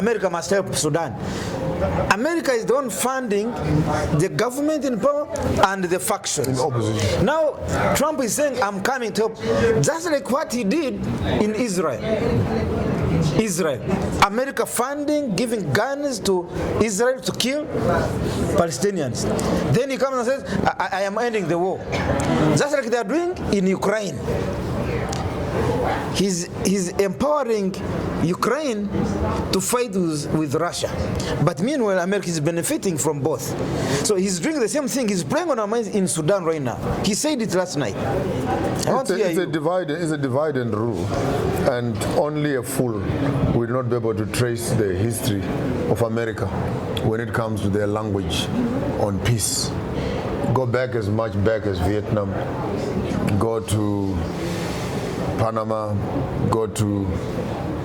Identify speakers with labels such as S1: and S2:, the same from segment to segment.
S1: America must help Sudan. America is the one funding the government in power and the factions.
S2: In opposition.
S1: Now, Trump is saying, I'm coming to help. Just like what he did in Israel. America funding, giving guns to Israel to kill Palestinians. Then he comes and says, I am ending the war. Just like they are doing in Ukraine. He's empowering Ukraine to fight with Russia. But meanwhile, America is benefiting from both. So he's doing the same thing. He's playing on our minds in Sudan right now. He said it last night.
S2: It's a divide and rule. And only a fool will not be able to trace the history of America when it comes to their language on peace. Go back as much back as Vietnam. Go to Panama, go to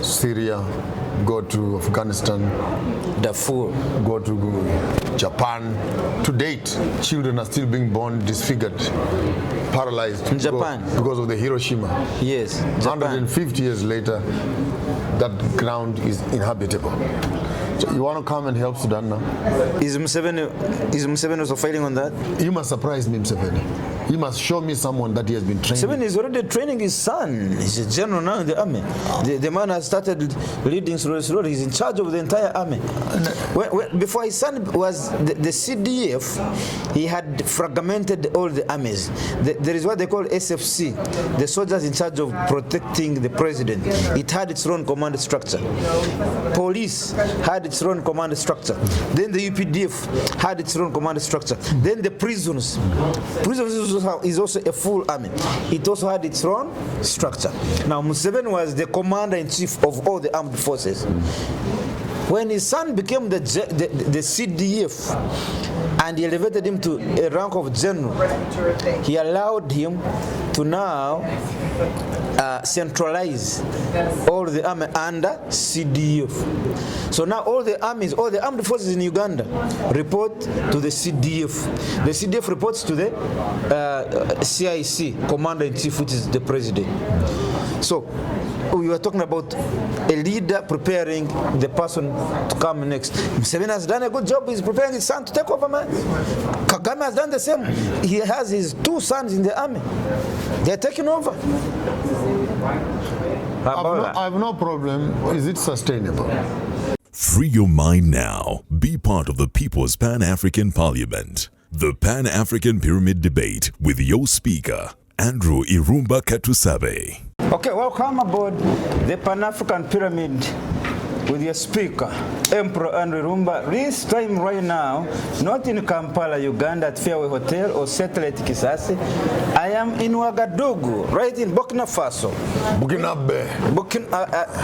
S2: Syria, go to Afghanistan,
S1: Darfur,
S2: go to Japan. To date, children are still being born disfigured, paralyzed
S1: in Japan
S2: because of the Hiroshima.
S1: Yes, Japan.
S2: 150 years later, that ground is inhabitable. So you want to come and help Sudan now?
S1: Is Museveni also fighting on that?
S2: You must surprise me, Museveni. He must show me someone that he has been training.
S1: Museveni is already training his son. He's a general now in the army. The man has started leading slowly. He's in charge of the entire army. Before his son was the CDF, he had fragmented all the armies. There is what they call SFC, the soldiers in charge of protecting the president. It had its own command structure. Police had its own command structure. Then the UPDF had its own command structure. Then the prisons. Prisons is also a full army. It also had its own structure. Now Museveni was the commander-in-chief of all the armed forces. When his son became the CDF and he elevated him to a rank of general, he allowed him to now centralize all the army under CDF. So now all the armies, all the armed forces in Uganda report to the CDF. The CDF reports to the CIC, Commander-in-Chief, which is the president. So we were talking about a leader preparing the person to come next. Museveni has done a good job. He's preparing his son to take over, man. Kagame has done the same. He has his two sons in the army. They're taking over.
S2: I have no problem. Is it sustainable?
S3: Free your mind now. Be part of the People's Pan-African Parliament. The Pan-African Pyramid Debate with your speaker, Andrew Irumba Katusabe.
S1: Okay, welcome aboard the Pan-African Pyramid with your speaker, Emperor Andrew Irumba. This time right now, not in Kampala, Uganda at Fairway Hotel or Satellite Kisasi. I am in Ouagadougou, right in Burkina Faso.
S2: Burkinabe.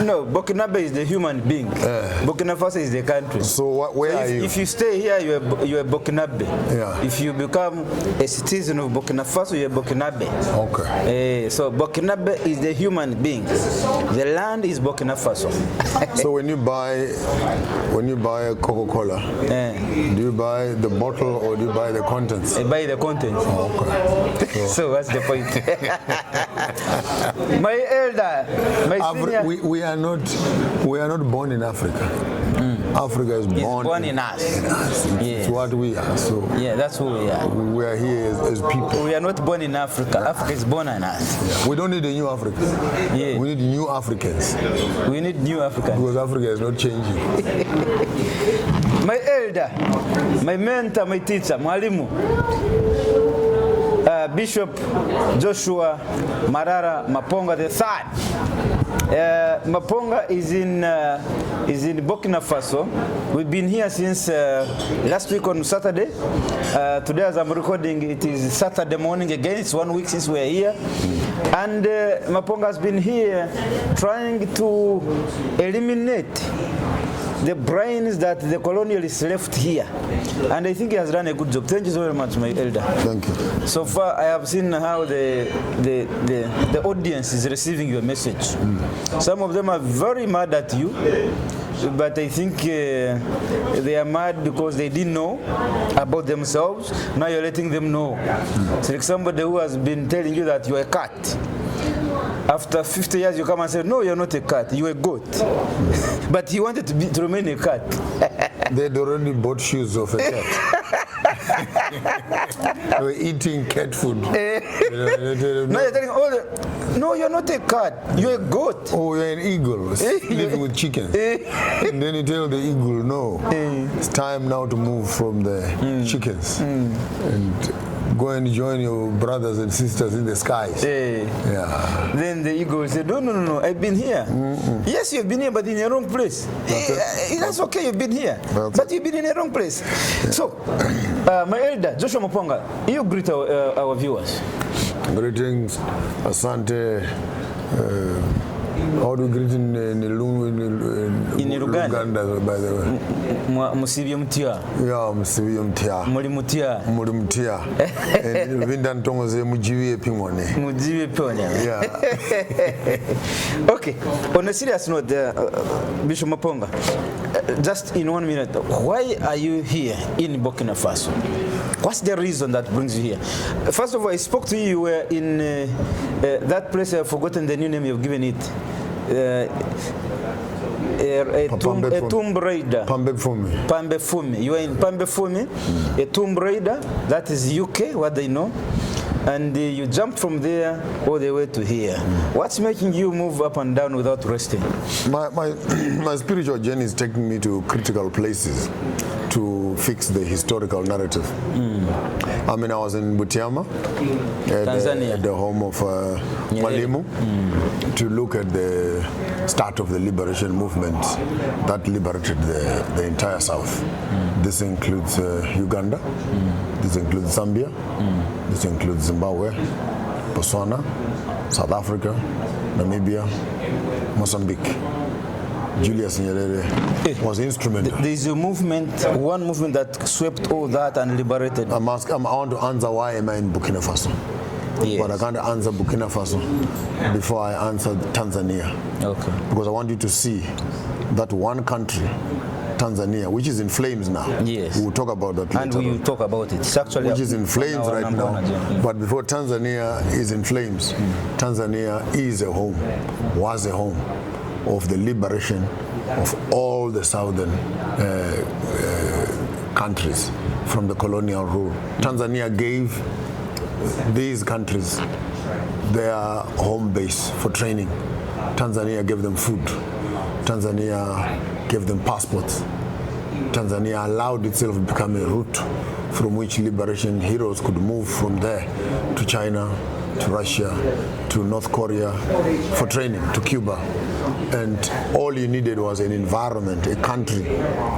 S1: No, Burkinabe is the human being. Burkina Faso is the country.
S2: So where are you?
S1: If you stay here, you are Burkinabe.
S2: Yeah.
S1: If you become a citizen of Burkina Faso, you are Burkinabe.
S2: Okay.
S1: So Burkinabe is the human being. The land is Burkina Faso.
S2: So when you buy a Coca-Cola, do you buy the bottle or do you buy the contents?
S1: I buy the contents.
S2: Oh, okay.
S1: So what's the point? My elder, my senior.
S2: We are not born in Africa. Africa is born
S1: in us.
S2: It's what we are. So
S1: yeah, that's who we are.
S2: We are here as people.
S1: We are not born in Africa. Africa is born in us.
S2: Yeah. We don't need a new Africa.
S1: Yeah.
S2: We need new Africans.
S1: We need new Africans.
S2: Because Africa is not changing.
S1: My elder, my mentor, my teacher, Mwalimu, Bishop Joshua Maponga III. Maponga is in Burkina Faso. We've been here since last week on Saturday. Today, as I'm recording, it is Saturday morning again. It's 1 week since we're here. And Maponga has been here trying to eliminate the brains that the colonialists left here. And I think he has done a good job. Thank you so very much, my elder.
S2: Thank you.
S1: So far, I have seen how the audience is receiving your message. Some of them are very mad at you, but I think they are mad because they didn't know about themselves. Now you're letting them know. It's like somebody who has been telling you that you're a cat. After 50 years, you come and say, no, you're not a cat, you're a goat. But he wanted to remain a cat.
S2: They'd already bought shoes of a cat. They were eating cat food.
S1: Now you're telling no, you're not a cat, you're a goat.
S2: Oh, you're an eagle, living with chickens. And then you tell the eagle, no, it's time now to move from the chickens and go and join your brothers and sisters in the skies. Yeah.
S1: Then the eagle said, no, I've been here. Yes, you've been here, but in the wrong place. That's okay, you've been here, but you've been in the wrong place. Yeah. So, my elder, Joshua Maponga, you greet our viewers.
S2: Greetings, Asante. How do you greet in Uganda, by the way?
S1: Musibye mutya.
S2: Yeah, musibye mutya.
S1: Muri mutya.
S2: Muri mutya. And Vinda ntongoze mujiwe pingone.
S1: Mujiwe pingone.
S2: Yeah.
S1: Okay. On a serious note, Bishop Maponga, just in 1 minute, why are you here in Burkina Faso? What's the reason that brings you here? First of all, I spoke to you. You were in that place. I've forgotten the new name you've given it. A tomb raider. Pambefumi. You are in Pambefumi, a tomb raider. That is UK, what they know. And you jumped from there all the way to here. What's making you move up and down without resting?
S2: My spiritual journey is taking me to critical places to fix the historical narrative. I mean, I was in Butiama, Tanzania, at the home of Mwalimu, to look at the start of the liberation movement that liberated the entire South. This includes Uganda, this includes Zambia, this includes Zimbabwe, Botswana, South Africa, Namibia, Mozambique. Julius Nyerere was instrumental.
S1: There is a movement, one movement that swept all that and liberated.
S2: I want to answer why am I in Burkina Faso. Yes. But I can't answer Burkina Faso before I answer Tanzania. Okay. Because I want you to see that one country, Tanzania, which is in flames now. Yes. We will talk about that later.
S1: And we will talk about it. It's actually
S2: which is in flames right now. But before Tanzania is in flames, Tanzania is a home, was a home of the liberation of all the southern countries from the colonial rule. Tanzania gave these countries their home base for training. Tanzania gave them food. Tanzania gave them passports. Tanzania allowed itself to become a route from which liberation heroes could move from there to China, to Russia, to North Korea for training, to Cuba. And all you needed was an environment, a country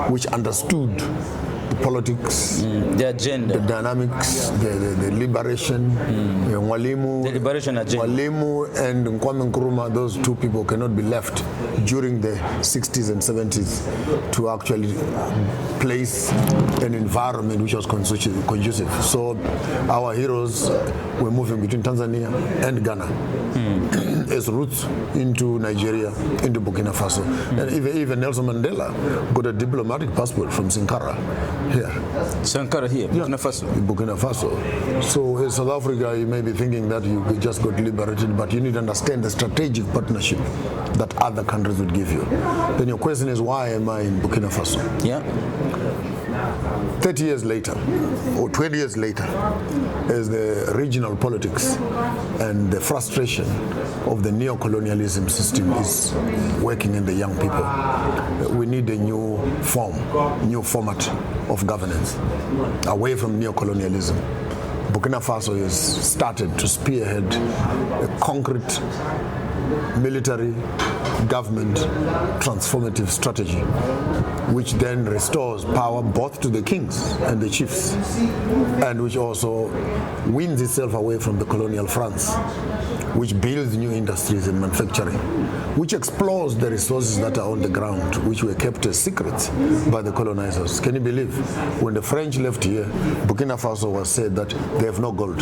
S2: which understood the politics,
S1: the agenda,
S2: the dynamics, the liberation. Mwalimu,
S1: the liberation agenda.
S2: Mwalimu and Kwame Nkrumah, those two people cannot be left during the 60s and 70s to actually place an environment which was conducive. So our heroes were moving between Tanzania and Ghana as routes into Nigeria, into Burkina Faso. And even Nelson Mandela got a diplomatic passport from Sankara here.
S1: Sankara here, Burkina Faso.
S2: Burkina Faso. So in South Africa, you may be thinking that you just got liberated, but you need to understand the strategic partnership that other countries would give you. Then your question is, why am I in Burkina Faso?
S1: Yeah.
S2: 30 years later, or 20 years later, as the regional politics and the frustration of the neo-colonialism system is working in the young people, we need a new format of governance, away from neo-colonialism. Burkina Faso has started to spearhead a concrete military government transformative strategy, which then restores power both to the kings and the chiefs, and which also wins itself away from the colonial France, which builds new industries in manufacturing, which explores the resources that are on the ground, which were kept a secret by the colonizers. Can you believe? When the French left here, Burkina Faso was said that they have no gold,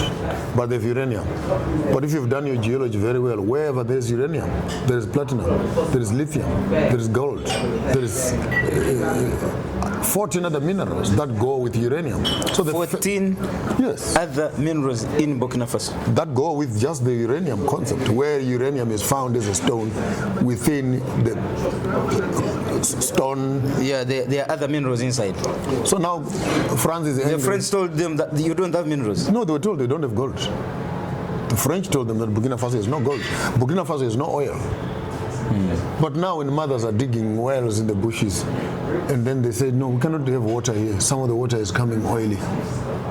S2: but they have uranium. But if you've done your geology very well, wherever there's uranium, there is platinum, there is lithium, there is gold, there is 14 other minerals that go with uranium. So the
S1: 14
S2: yes.
S1: other minerals in Burkina Faso
S2: that go with just the uranium concept, where uranium is found as a stone within the stone.
S1: Yeah, there are other minerals inside.
S2: So now France is angry.
S1: The French told them that you don't have minerals.
S2: No, they were told they don't have gold. The French told them that Burkina Faso is no gold. Burkina Faso is no oil. But now when mothers are digging wells in the bushes, and then they say, no, we cannot have water here. Some of the water is coming oily.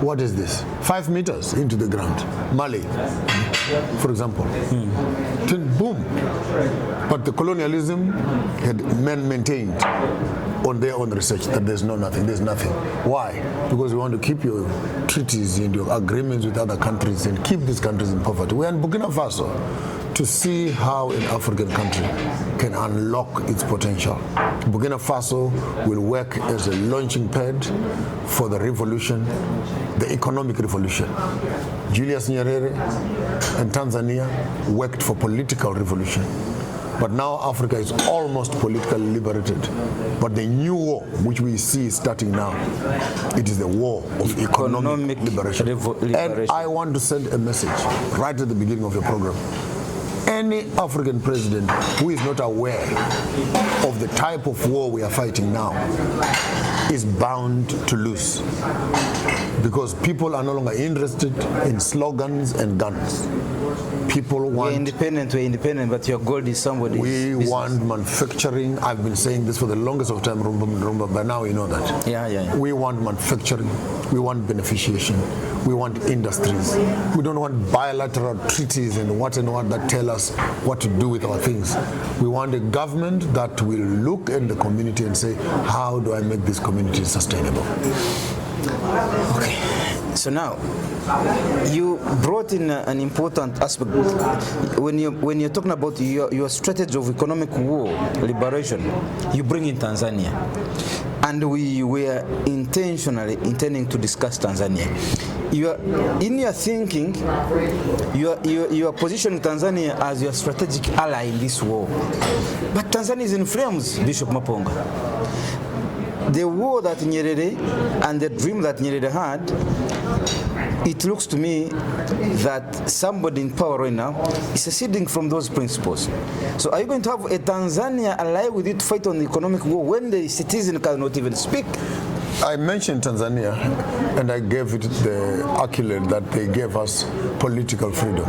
S2: What is this? 5 meters into the ground. Mali, for example. Then boom. But the colonialism had men maintained on their own research that there's nothing. Why? Because we want to keep your treaties and your agreements with other countries and keep these countries in poverty. We're in Burkina Faso to see how an African country can unlock its potential. Burkina Faso will work as a launching pad for the revolution, the economic revolution. Julius Nyerere and Tanzania worked for political revolution. But now Africa is almost politically liberated. But the new war, which we see starting now, it is the war of economic liberation. And I want to send a message right at the beginning of your program. Any African president who is not aware of the type of war we are fighting now is bound to lose, because people are no longer interested in slogans and guns. People want...
S1: We're independent, but your gold is somebody's business.
S2: Want manufacturing. I've been saying this for the longest of time, Rumba, but now you know that.
S1: Yeah.
S2: We want manufacturing. We want beneficiation. We want industries. We don't want bilateral treaties and what that tell us what to do with our things. We want a government that will look at the community and say, how do I make this community sustainable?
S1: Okay. So now, you brought in an important aspect. When you're talking about your strategy of economic war, liberation, you bring in Tanzania. And we were intentionally intending to discuss Tanzania. In your thinking, you are positioning Tanzania as your strategic ally in this war. But Tanzania is in flames, Bishop Maponga. The war that Nyerere and the dream that Nyerere had, it looks to me that somebody in power right now is seceding from those principles. So are you going to have a Tanzania ally with you to fight on the economic war when the citizen cannot even speak?
S2: I mentioned Tanzania, and I gave it the accolade that they gave us political freedom.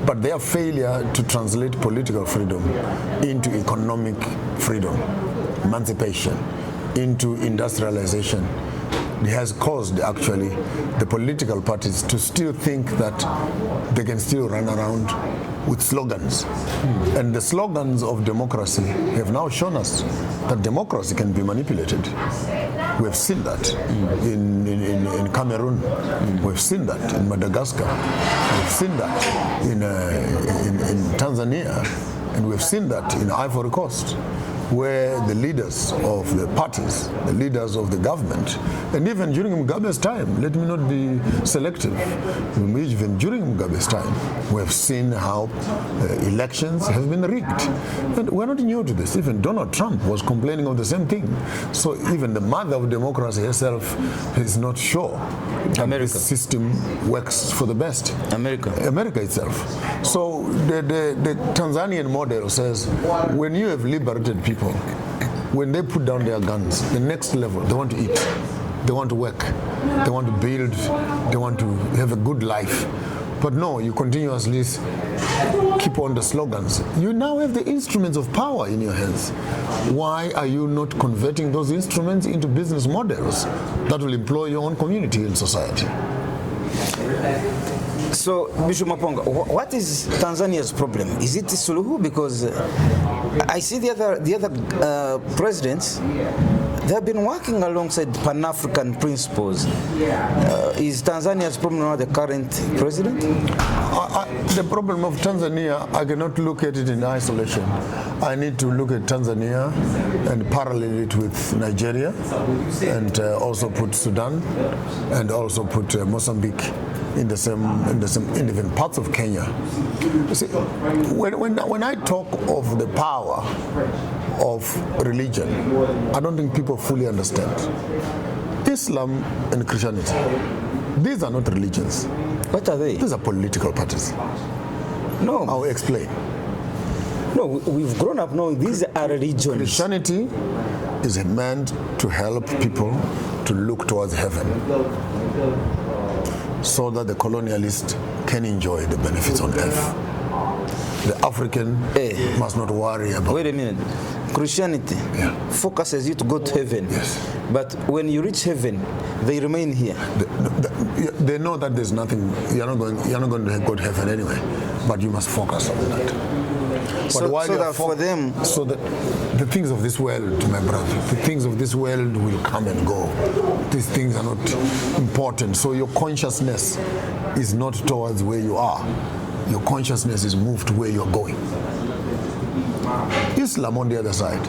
S2: But their failure to translate political freedom into economic freedom, emancipation, into industrialization, has caused actually the political parties to still think that they can still run around with slogans. And the slogans of democracy have now shown us that democracy can be manipulated. We have seen that in Cameroon. We've seen that in Madagascar. We've seen that in Tanzania. And we've seen that in Ivory Coast, where the leaders of the parties, the leaders of the government, and even during Mugabe's time, let me not be selective, even during Mugabe's time, we have seen how elections have been rigged. And we're not new to this. Even Donald Trump was complaining of the same thing. So even the mother of democracy herself is not sure that this system works for the best. America itself. So the Tanzanian model says, when you have liberated people, when they put down their guns, the next level, they want to eat, they want to work, they want to build, they want to have a good life. But no, you continuously keep on the slogans. You now have the instruments of power in your hands. Why are you not converting those instruments into business models that will employ your own community and society?
S1: So, Bishop Maponga, what is Tanzania's problem? Is it Suluhu? Because I see the other presidents, they have been working alongside Pan-African principles. Is Tanzania's problem now the current president?
S2: The problem of Tanzania, I cannot look at it in isolation. I need to look at Tanzania and parallel it with Nigeria, and also put Sudan, and also put Mozambique in the same, in even parts of Kenya. You see, when I talk of the power of religion, I don't think people fully understand. Islam and Christianity, these are not religions.
S1: What are they?
S2: These are political parties.
S1: No.
S2: I'll explain.
S1: No, we've grown up knowing these are religions.
S2: Christianity is meant to help people to look towards heaven, so that the colonialist can enjoy the benefits on earth. The African must not worry about.
S1: Wait a minute. Christianity focuses you to go to heaven.
S2: Yes.
S1: But when you reach heaven, they remain here.
S2: They know that there's nothing. You're not going to go to heaven anyway. But you must focus on that. But
S1: For them,
S2: so that the things of this world, my brother, the things of this world will come and go. These things are not important. So your consciousness is not towards where you are. Your consciousness is moved to where you're going. Islam, on the other side,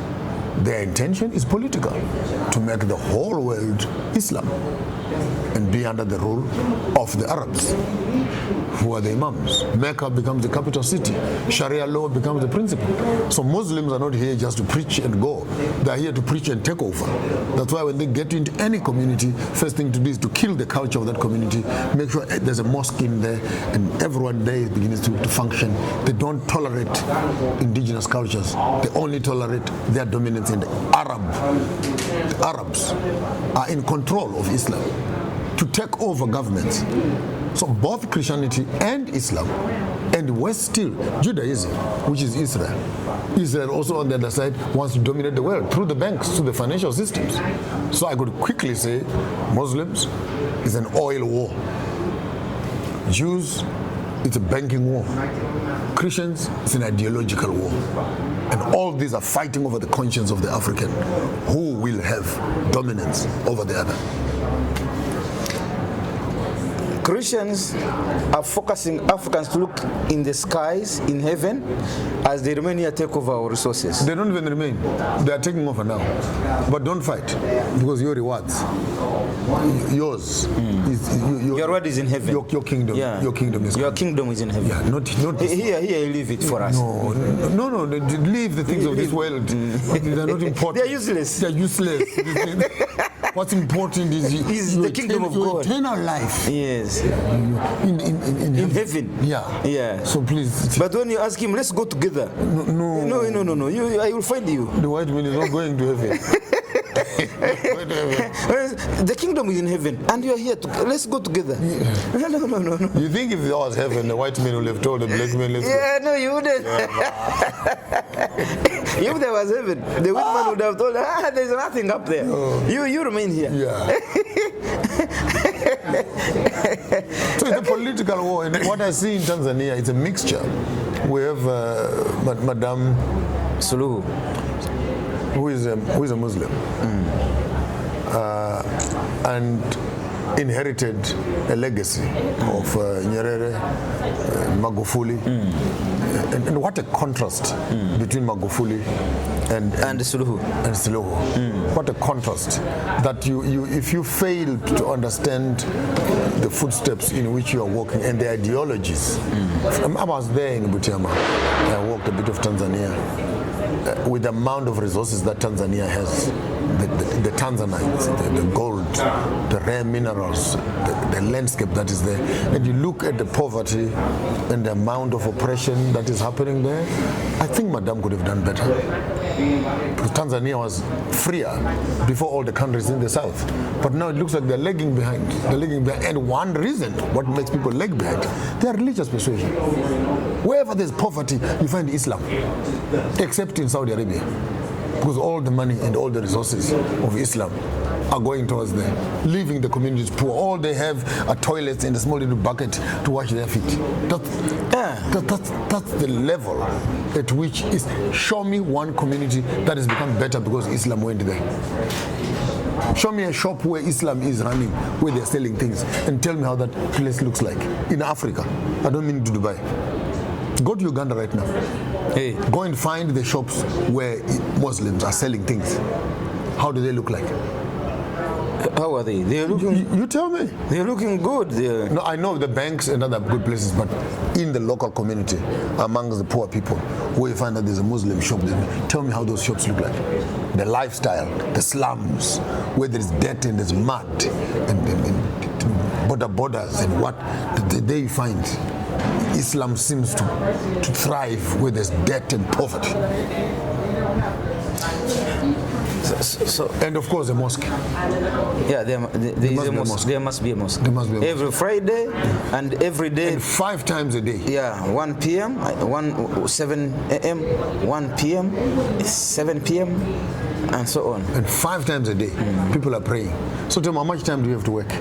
S2: their intention is political, to make the whole world Islam and be under the rule of the Arabs, who are the imams. Mecca becomes the capital city. Sharia law becomes the principle. So Muslims are not here just to preach and go. They're here to preach and take over. That's why when they get into any community, first thing to do is to kill the culture of that community, make sure there's a mosque in there, and everyone there begins to function. They don't tolerate indigenous cultures. They only tolerate their dominance in the Arab. The Arabs are in control of Islam to take over governments. So both Christianity and Islam, and worse still, Judaism, which is Israel. Israel also on the other side wants to dominate the world through the banks, through the financial systems. So I could quickly say Muslims is an oil war. Jews, it's a banking war. Christians, it's an ideological war. And all these are fighting over the conscience of the African, who will have dominance over the other.
S1: Christians are focusing Africans to look in the skies, in heaven, as they remain here, take over our resources.
S2: They don't even remain. They are taking over now. But don't fight, because your rewards, yours,
S1: your reward is in heaven.
S2: Your kingdom, your kingdom is.
S1: Your kingdom is in heaven.
S2: Yeah, not
S1: here. You leave it for us.
S2: No. Leave the things of this world. They're not important.
S1: They're useless.
S2: They're useless. What's important is
S1: the kingdom of God.
S2: Eternal life.
S1: Yes.
S2: In
S1: heaven.
S2: Yeah. So please.
S1: But when you ask him, let's go together. No. I will find you.
S2: The white man is not going to heaven.
S1: The kingdom is in heaven, and you are here. Let's go together. Yeah. No.
S2: You think if there was heaven, the white man would have told the black man, let's go?
S1: Yeah, no, you wouldn't. If there was heaven, the white man would have told, there's nothing up there. No. You remain here.
S2: Yeah. So it's a political war. And what I see in Tanzania, it's a mixture. We have Madame
S1: Suluhu,
S2: who is a Muslim, and inherited a legacy of Nyerere, Magufuli, and what a contrast between Magufuli and Suluhu. What a contrast! That you if you fail to understand the footsteps in which you are walking and the ideologies. I was there in Butiama. I walked a bit of Tanzania. With the amount of resources that Tanzania has, the Tanzanites, the gold, the rare minerals, the landscape that is there, and you look at the poverty and the amount of oppression that is happening there, I think Madame could have done better. Because Tanzania was freer before all the countries in the south. But now it looks like they're lagging behind. And one reason what makes people lag behind, their religious persuasion. Wherever there's poverty, you find Islam, except in Saudi Arabia, because all the money and all the resources of Islam are going towards them, leaving the communities poor. All they have are toilets in a small little bucket to wash their feet. That's the level at which is. Show me one community that has become better because Islam went there. Show me a shop where Islam is running, where they're selling things, and tell me how that place looks like in Africa. I don't mean to Dubai. Go to Uganda right now.
S1: Hey.
S2: Go and find the shops where Muslims are selling things. How do they look like?
S1: How are they? They're looking.
S2: You tell me.
S1: They're looking good.
S2: No, I know the banks and other good places, but in the local community, amongst the poor people, where you find that there's a Muslim shop, tell me how those shops look like. The lifestyle, the slums, where there's dirt and there's mud, and borders and what. There you find Islam seems to thrive where there's debt and poverty. And of course, a mosque.
S1: Yeah, there is a mosque. There must be a mosque.
S2: There must be a mosque.
S1: Every Friday and every day.
S2: And 5 times a day.
S1: Yeah, 1 p.m., 7 a.m., 1 p.m., 7 p.m., and so on.
S2: And 5 times a day, people are praying. So tell me, how much time do you have to work?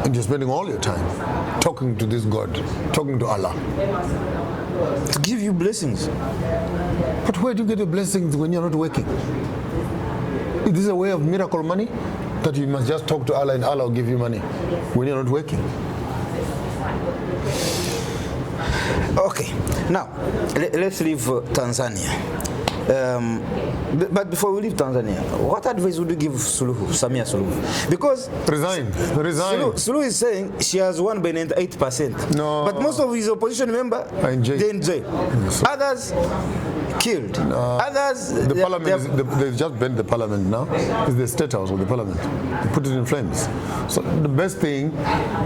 S2: And you're spending all your time talking to this God, talking to Allah.
S1: To give you blessings.
S2: But where do you get the blessings when you're not working? Is this a way of miracle money? That you must just talk to Allah and Allah will give you money when you're not working?
S1: Okay, now let's leave Tanzania. But before we leave Tanzania, what advice would you give Samia Suluhu? Because
S2: resign.
S1: Suluhu is saying she has won by 98%.
S2: No.
S1: But most of his opposition members, they're in jail. Yes. Others killed. Others.
S2: The parliament, they've just banned the parliament now. It's the state house of the parliament. They put it in flames. So the best thing,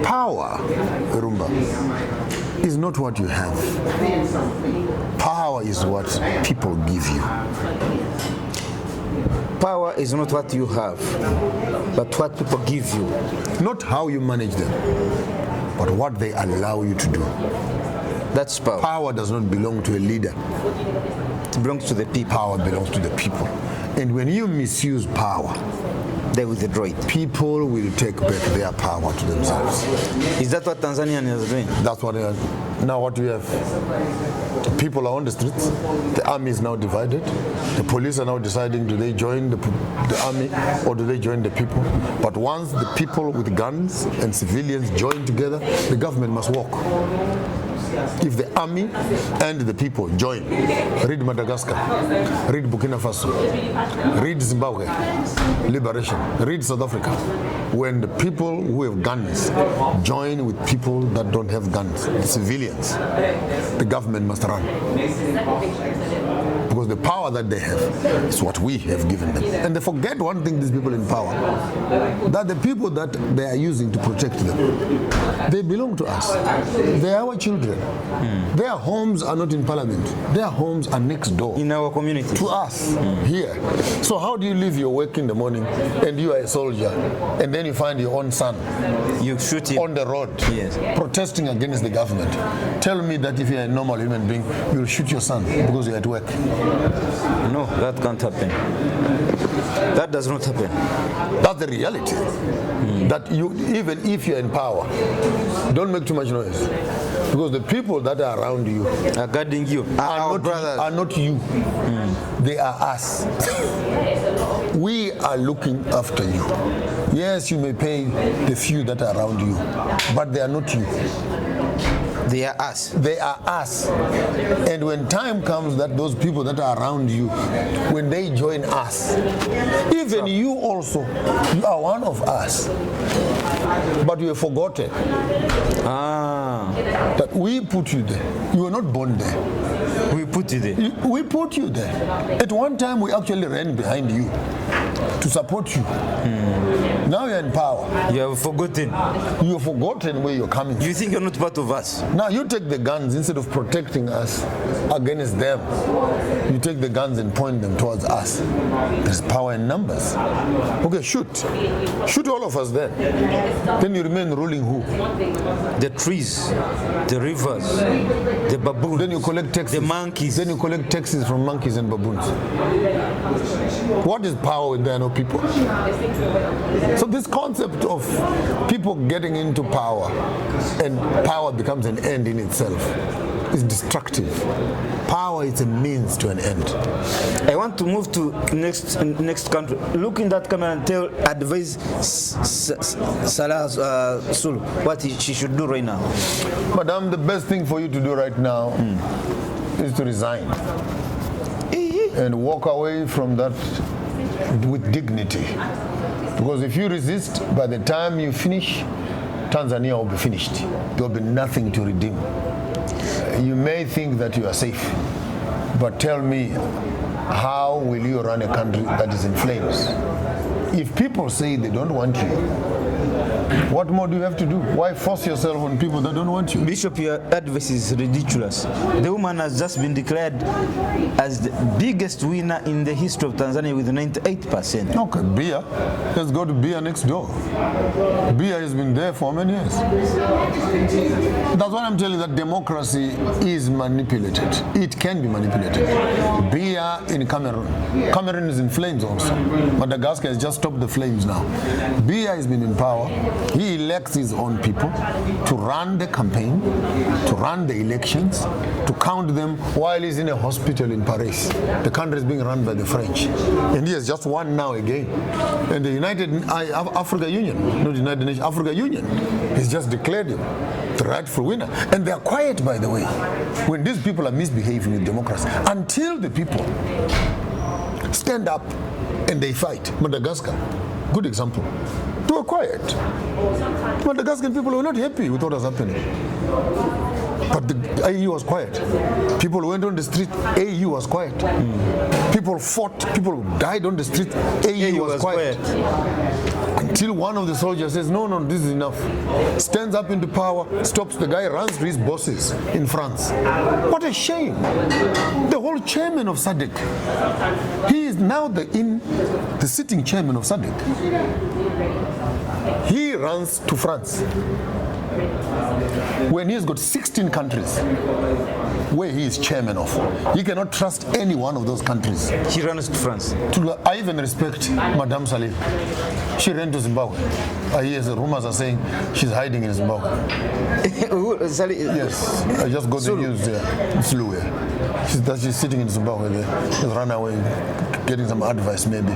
S2: power, Rumba, is not what you have. Power is what people give you.
S1: Power is not what you have, but what people give you.
S2: Not how you manage them, but what they allow you to do.
S1: That's power.
S2: Power does not belong to a leader.
S1: It belongs to the people.
S2: Power belongs to the people. And when you misuse power,
S1: they withdraw it.
S2: People will take back their power to themselves.
S1: Is that what Tanzania is doing?
S2: That's what they are. Now what we have, people are on the streets, the army is now divided, the police are now deciding, do they join the army or do they join the people? But once the people with guns and civilians join together, the government must walk. If the army and the people join, read Madagascar, read Burkina Faso, read Zimbabwe, liberation, read South Africa. When the people who have guns join with people that don't have guns, the civilians, the government must run. Because the power that they have is what we have given them. And they forget one thing, these people in power, that the people that they are using to protect them, they belong to us. They are our children. Their homes are not in parliament. Their homes are next door.
S1: In our community.
S2: To us, here. So how do you leave your work in the morning and you are a soldier and then you find your own son
S1: you shoot him
S2: on the road,
S1: yes,
S2: protesting against the government? Tell me that if you're a normal human being, you'll shoot your son because you're at work.
S1: No, that can't happen. That does not happen.
S2: That's the reality. That you, even if you're in power, don't make too much noise. Because the people that are around you
S1: are guarding you,
S2: are not you. They are us. We are looking after you. Yes, you may pay the few that are around you, but they are not you.
S1: They are us.
S2: They are us. And when time comes that those people that are around you, when they join us, even you also, you are one of us. But you have forgotten that we put you there. You were not born there.
S1: We put you there.
S2: We put you there. At one time, we actually ran behind you to support you. Now you're in power.
S1: You have forgotten.
S2: You have forgotten where you're coming from.
S1: You think you're not part of us.
S2: Now you take the guns, instead of protecting us against them, you take the guns and point them towards us. There's power in numbers. Okay, shoot. Shoot all of us then. Then you remain ruling who?
S1: The trees, the rivers, the baboons.
S2: Then you collect taxes.
S1: The monkeys.
S2: Then you collect taxes from monkeys and baboons. What is power when there are no people? So this concept of people getting into power and power becomes an end in itself is destructive. Power is a means to an end.
S1: I want to move to next country. Look in that camera and advise Salah Sulu what she should do right now.
S2: Madam, the best thing for you to do right now is to resign and walk away from that with dignity. Because if you resist, by the time you finish, Tanzania will be finished. There will be nothing to redeem. You may think that you are safe, but tell me, how will you run a country that is in flames? If people say they don't want you, what more do you have to do? Why force yourself on people that don't want you?
S1: Bishop, your advice is ridiculous. The woman has just been declared as the biggest winner in the history of Tanzania with 98%.
S2: Okay, Bia. Let's go to Bia next door. Bia has been there for many years. That's why I'm telling you that democracy is manipulated. It can be manipulated. Bia in Cameroon. Cameroon is in flames also. Madagascar has just stopped the flames now. Bia has been in power. He elects his own people to run the campaign, to run the elections, to count them while he's in a hospital in Paris. The country is being run by the French. And he has just won now again. And the Africa Union, not the United Nations, Africa Union has just declared him the rightful winner. And they are quiet, by the way, when these people are misbehaving in democracy. Until the people stand up and they fight. Madagascar, good example. They were quiet. Madagascan people were not happy with what was happening. But the AU was quiet. People went on the street, AU was quiet. People fought, people died on the street, AU was quiet. Until one of the soldiers says, no, this is enough. Stands up into power, stops the guy, runs to his bosses in France. What a shame. The whole chairman of SADC, he is now the sitting chairman of SADC. He runs to France when he's got 16 countries where he is chairman of. He cannot trust any one of those countries.
S1: He runs to France.
S2: I even respect Madame Saleh. She ran to Zimbabwe. I hear the rumors are saying she's hiding in Zimbabwe. Yes, I just got the news there. Flew here. She's sitting in Zimbabwe there. She's run away, getting some advice maybe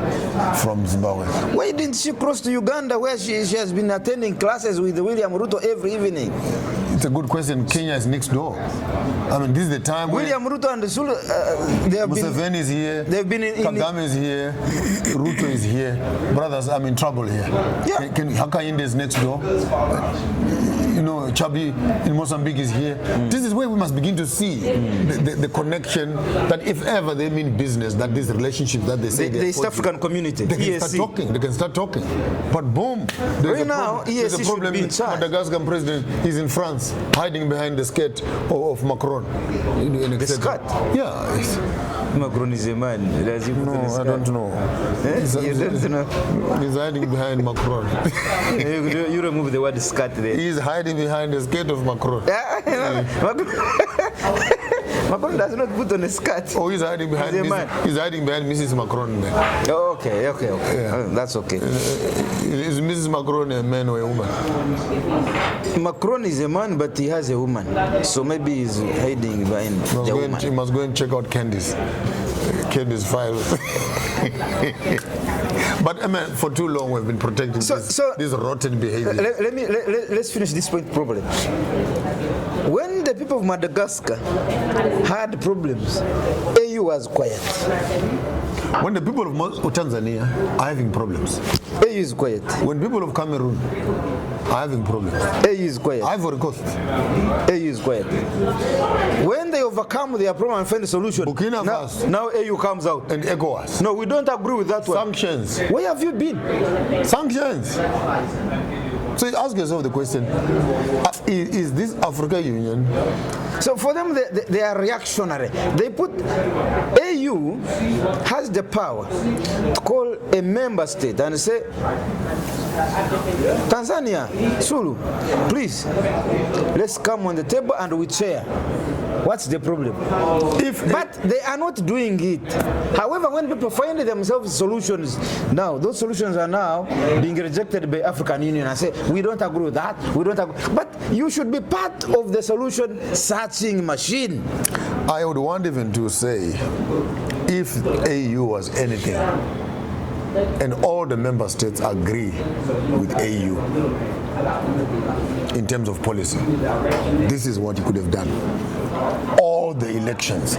S2: from Zimbabwe.
S1: Why didn't she cross to Uganda where she has been attending classes with William Ruto every evening?
S2: It's a good question. Kenya is next door. I mean, this is the time
S1: William Ruto and Sulu,
S2: Museveni is here.
S1: They've been
S2: Kagame is here. Ruto is here. Brothers, I'm in trouble here.
S1: Yeah.
S2: Hakainde is next door. Chabi in Mozambique is here. This is where we must begin to see the connection that if ever they mean business, that this relationship that they say
S1: the East African community,
S2: they can start talking. They can start talking. But boom, there's a problem. Madagascan president is in France, hiding behind the skirt of Macron.
S1: The skirt?
S2: Yeah.
S1: Macron is a man.
S2: No, I don't know.
S1: You don't know?
S2: He's hiding behind Macron.
S1: You remove the word skirt there.
S2: He's hiding behind the skirt of Macron.
S1: Macron does not put on a skirt.
S2: Oh, he's hiding behind Mrs. Macron.
S1: Oh, okay. Yeah. That's okay.
S2: Is Mrs. Macron a man or a woman?
S1: Macron is a man, but he has a woman. So maybe he's hiding behind the woman.
S2: He must go and check out Candy's files. But I mean, for too long we've been protecting this rotten behavior.
S1: Let's finish this point properly. When the people of Madagascar had problems, AU was quiet.
S2: When the people of Tanzania are having problems,
S1: AU is quiet.
S2: When people of Cameroon are having problems,
S1: AU is quiet.
S2: Ivory Coast,
S1: AU is quiet. When they overcome their problem and find a solution,
S2: Burkina Faso,
S1: now AU comes out.
S2: And ECOWAS.
S1: No, we don't agree with that one.
S2: Sanctions.
S1: Where have you been?
S2: Sanctions. So you ask yourself the question, is this Africa Union?
S1: So for them, they are reactionary. They put AU has the power to call a member state and say, Tanzania, Sulu, please, let's come on the table and we share. What's the problem? But they are not doing it. However, when people find themselves solutions, now those solutions are now being rejected by African Union and say, we don't agree with that, we don't agree. But you should be part of the solution searching machine.
S2: I would want even to say, if AU was anything, and all the member states agree with AU in terms of policy, this is what you could have done. All the elections,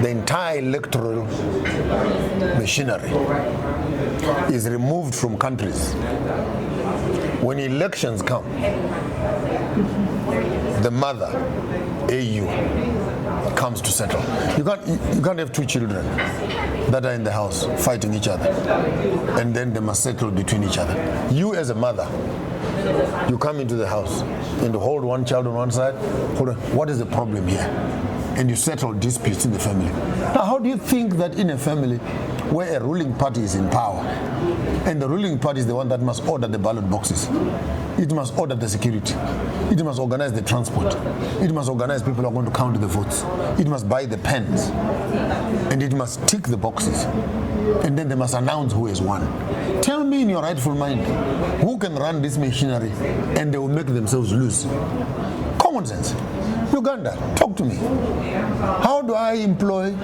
S2: the entire electoral machinery is removed from countries. When elections come, the mother, AU, comes to settle. You can't have two children that are in the house fighting each other, and then they must settle between each other. You as a mother, you come into the house and hold one child on one side, hold on, what is the problem here? And you settle disputes in the family. Now, how do you think that in a family where a ruling party is in power, and the ruling party is the one that must order the ballot boxes, it must order the security, it must organize the transport, it must organize people who are going to count the votes, it must buy the pens, and it must tick the boxes, and then they must announce who has won. Tell me in your rightful mind, who can run this machinery and they will make themselves lose? Common sense. Uganda, talk to me. How do I employ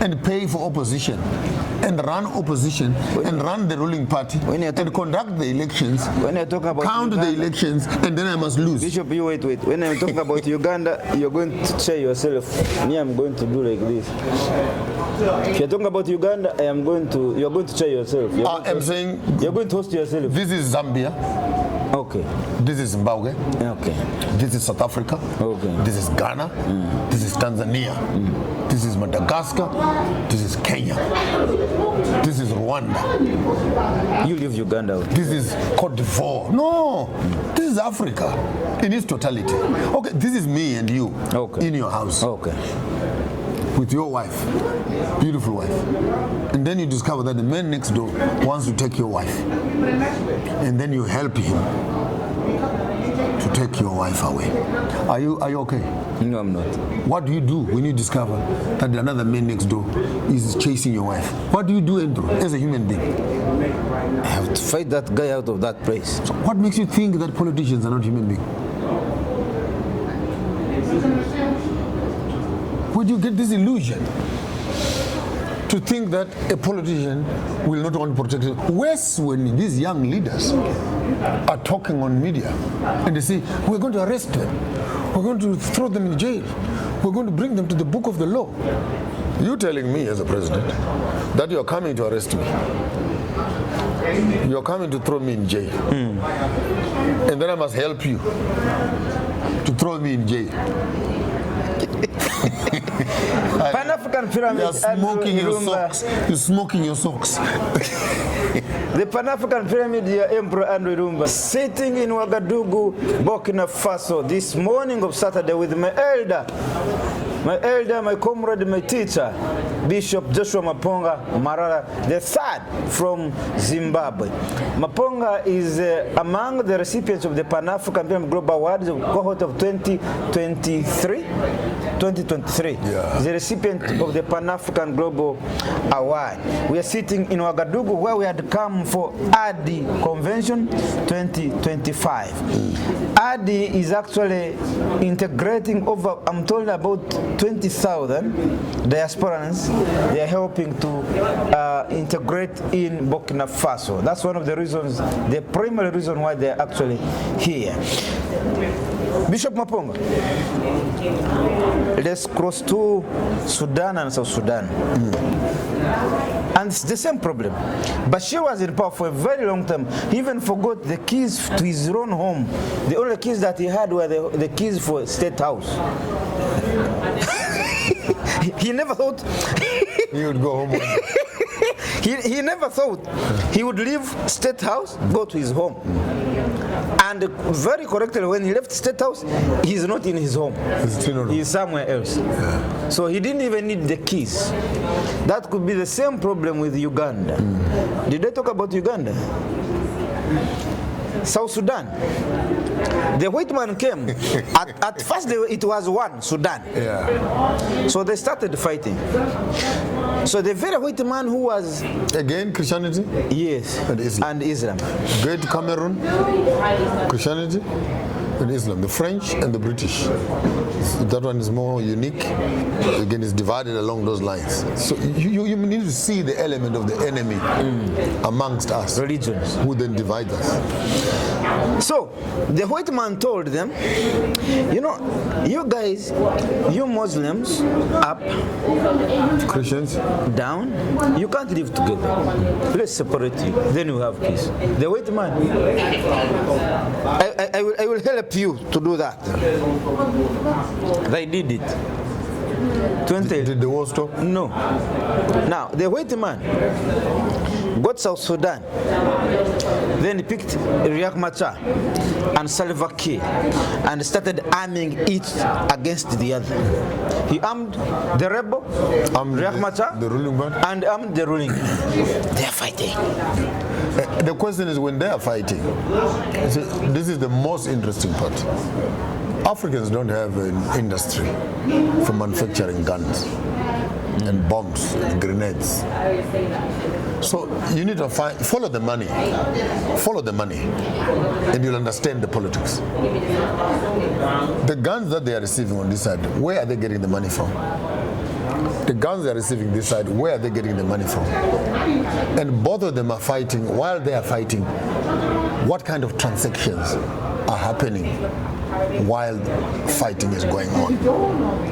S2: and pay for opposition and run opposition and run the ruling party and conduct the elections,
S1: when you're talking about
S2: count
S1: Uganda,
S2: the elections, and then I must lose?
S1: Bishop, you wait. When I'm talking about Uganda, you're going to say yourself, me, I'm going to do like this. If you're talking about Uganda, you're going to say yourself.
S2: I'm saying
S1: you're going to host yourself.
S2: This is Zambia.
S1: Okay.
S2: This is Zimbabwe.
S1: Okay.
S2: This is South Africa.
S1: Okay.
S2: This is Ghana. This is Tanzania. This is Madagascar. This is Kenya. This is Rwanda.
S1: You leave Uganda.
S2: This is Cote d'Ivoire. No, this is Africa in its totality. Okay, this is me and you in your house.
S1: Okay.
S2: With your wife, beautiful wife. And then you discover that the man next door wants to take your wife. And then you help him to take your wife away. Are you okay?
S1: No, I'm not.
S2: What do you do when you discover that another man next door is chasing your wife? What do you do, Andrew, as a human being?
S1: I have to fight that guy out of that place.
S2: So what makes you think that politicians are not human beings? Where do you get this illusion to think that a politician will not want to protect it? Worse, when these young leaders are talking on media and they say, we're going to arrest them, we're going to throw them in jail, we're going to bring them to the book of the law. You telling me as a president that you're coming to arrest me, you're coming to throw me in jail, and then I must help you to throw me in jail.
S1: Pan-African Pyramid.
S2: You're smoking your socks. You're smoking your socks.
S1: The Pan-African Pyramid, your Emperor Andrew Irumba, sitting in Ouagadougou, Burkina Faso, this morning of Saturday with my elder, my comrade, my teacher, Bishop Joshua Maponga Marara III from Zimbabwe. Maponga is among the recipients of the Pan-African Pyramid Global Awards of cohort of 2023. 2023.
S2: Yeah.
S1: The recipient of the Pan-African Global Award. We are sitting in Ouagadougou where we had come for ADI Convention 2025. ADI is actually integrating over, I'm told, about 20,000 diasporans. They are helping to integrate in Burkina Faso. That's one of the reasons, the primary reason why they are actually here. Bishop Maponga, let's cross to Sudan and South Sudan. And it's the same problem. Bashir was in power for a very long time. He even forgot the keys to his own home. The only keys that he had were the keys for State House. He never thought
S2: He would go home.
S1: he never thought he would leave State House, go to his home. And very correctly, when he left State House, he's not in his home. He's somewhere else. Yeah. So he didn't even need the keys. That could be the same problem with Uganda. Did they talk about Uganda? South Sudan. The white man came. At first, it was one Sudan.
S2: Yeah.
S1: So they started fighting. So the very white man who was
S2: Again, Christianity
S1: yes
S2: and Islam.
S1: and Islam.
S2: Great Cameroon, Christianity and Islam. The French and the British. That one is more unique. Again, it's divided along those lines. So you need to see the element of the enemy amongst us.
S1: Religions.
S2: Who then divide us.
S1: So the white man told them, you know, you guys, you Muslims, up,
S2: Christians,
S1: down, you can't live together. Let's separate you. Then you have peace. The white man, I will help you to do that. They did it. 20.
S2: did the war stop?
S1: No. Now, the white man got South Sudan, then he picked Riek Machar and Salva Kiir and started arming each against the other. He armed the rebel, Riek Machar,
S2: the ruling party,
S1: and armed the ruling. They are fighting.
S2: The question is, when they are fighting, see, this is the most interesting part. Africans don't have an industry for manufacturing guns and bombs and grenades. So you need to follow the money, and you'll understand the politics. The guns that they are receiving on this side, where are they getting the money from? The guns they are receiving this side, where are they getting the money from? And both of them are fighting. While they are fighting, what kind of transactions are happening while fighting is going on?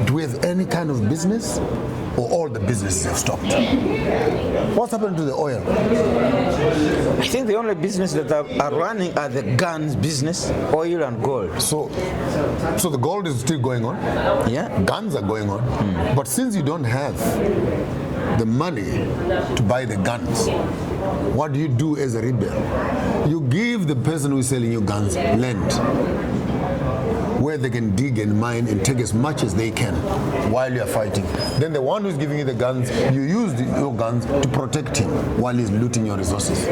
S2: Do we have any kind of business, or all the businesses have stopped? What's happened to the oil?
S1: I think the only business that are running are the guns business, oil and gold.
S2: So the gold is still going on.
S1: Yeah.
S2: Guns are going on. But since you don't have the money to buy the guns, what do you do as a rebel? You give the person who is selling you guns land where they can dig and mine and take as much as they can while you are fighting. Then the one who's giving you the guns, you use your guns to protect him while he's looting your resources.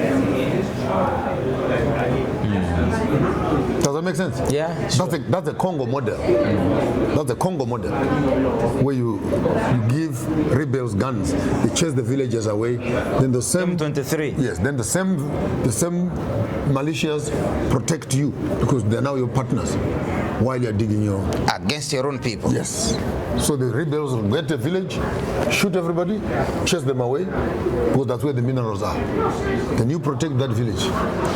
S2: Does that make sense?
S1: Yeah. Sure.
S2: That's the Congo model. That's the Congo model, where you give rebels guns, they chase the villagers away. Then the same
S1: M23.
S2: Yes. Then the same militias protect you because they're now your partners while you're digging your
S1: Against your own people.
S2: Yes. So the rebels will get a village, shoot everybody, chase them away, because that's where the minerals are. Then you protect that village,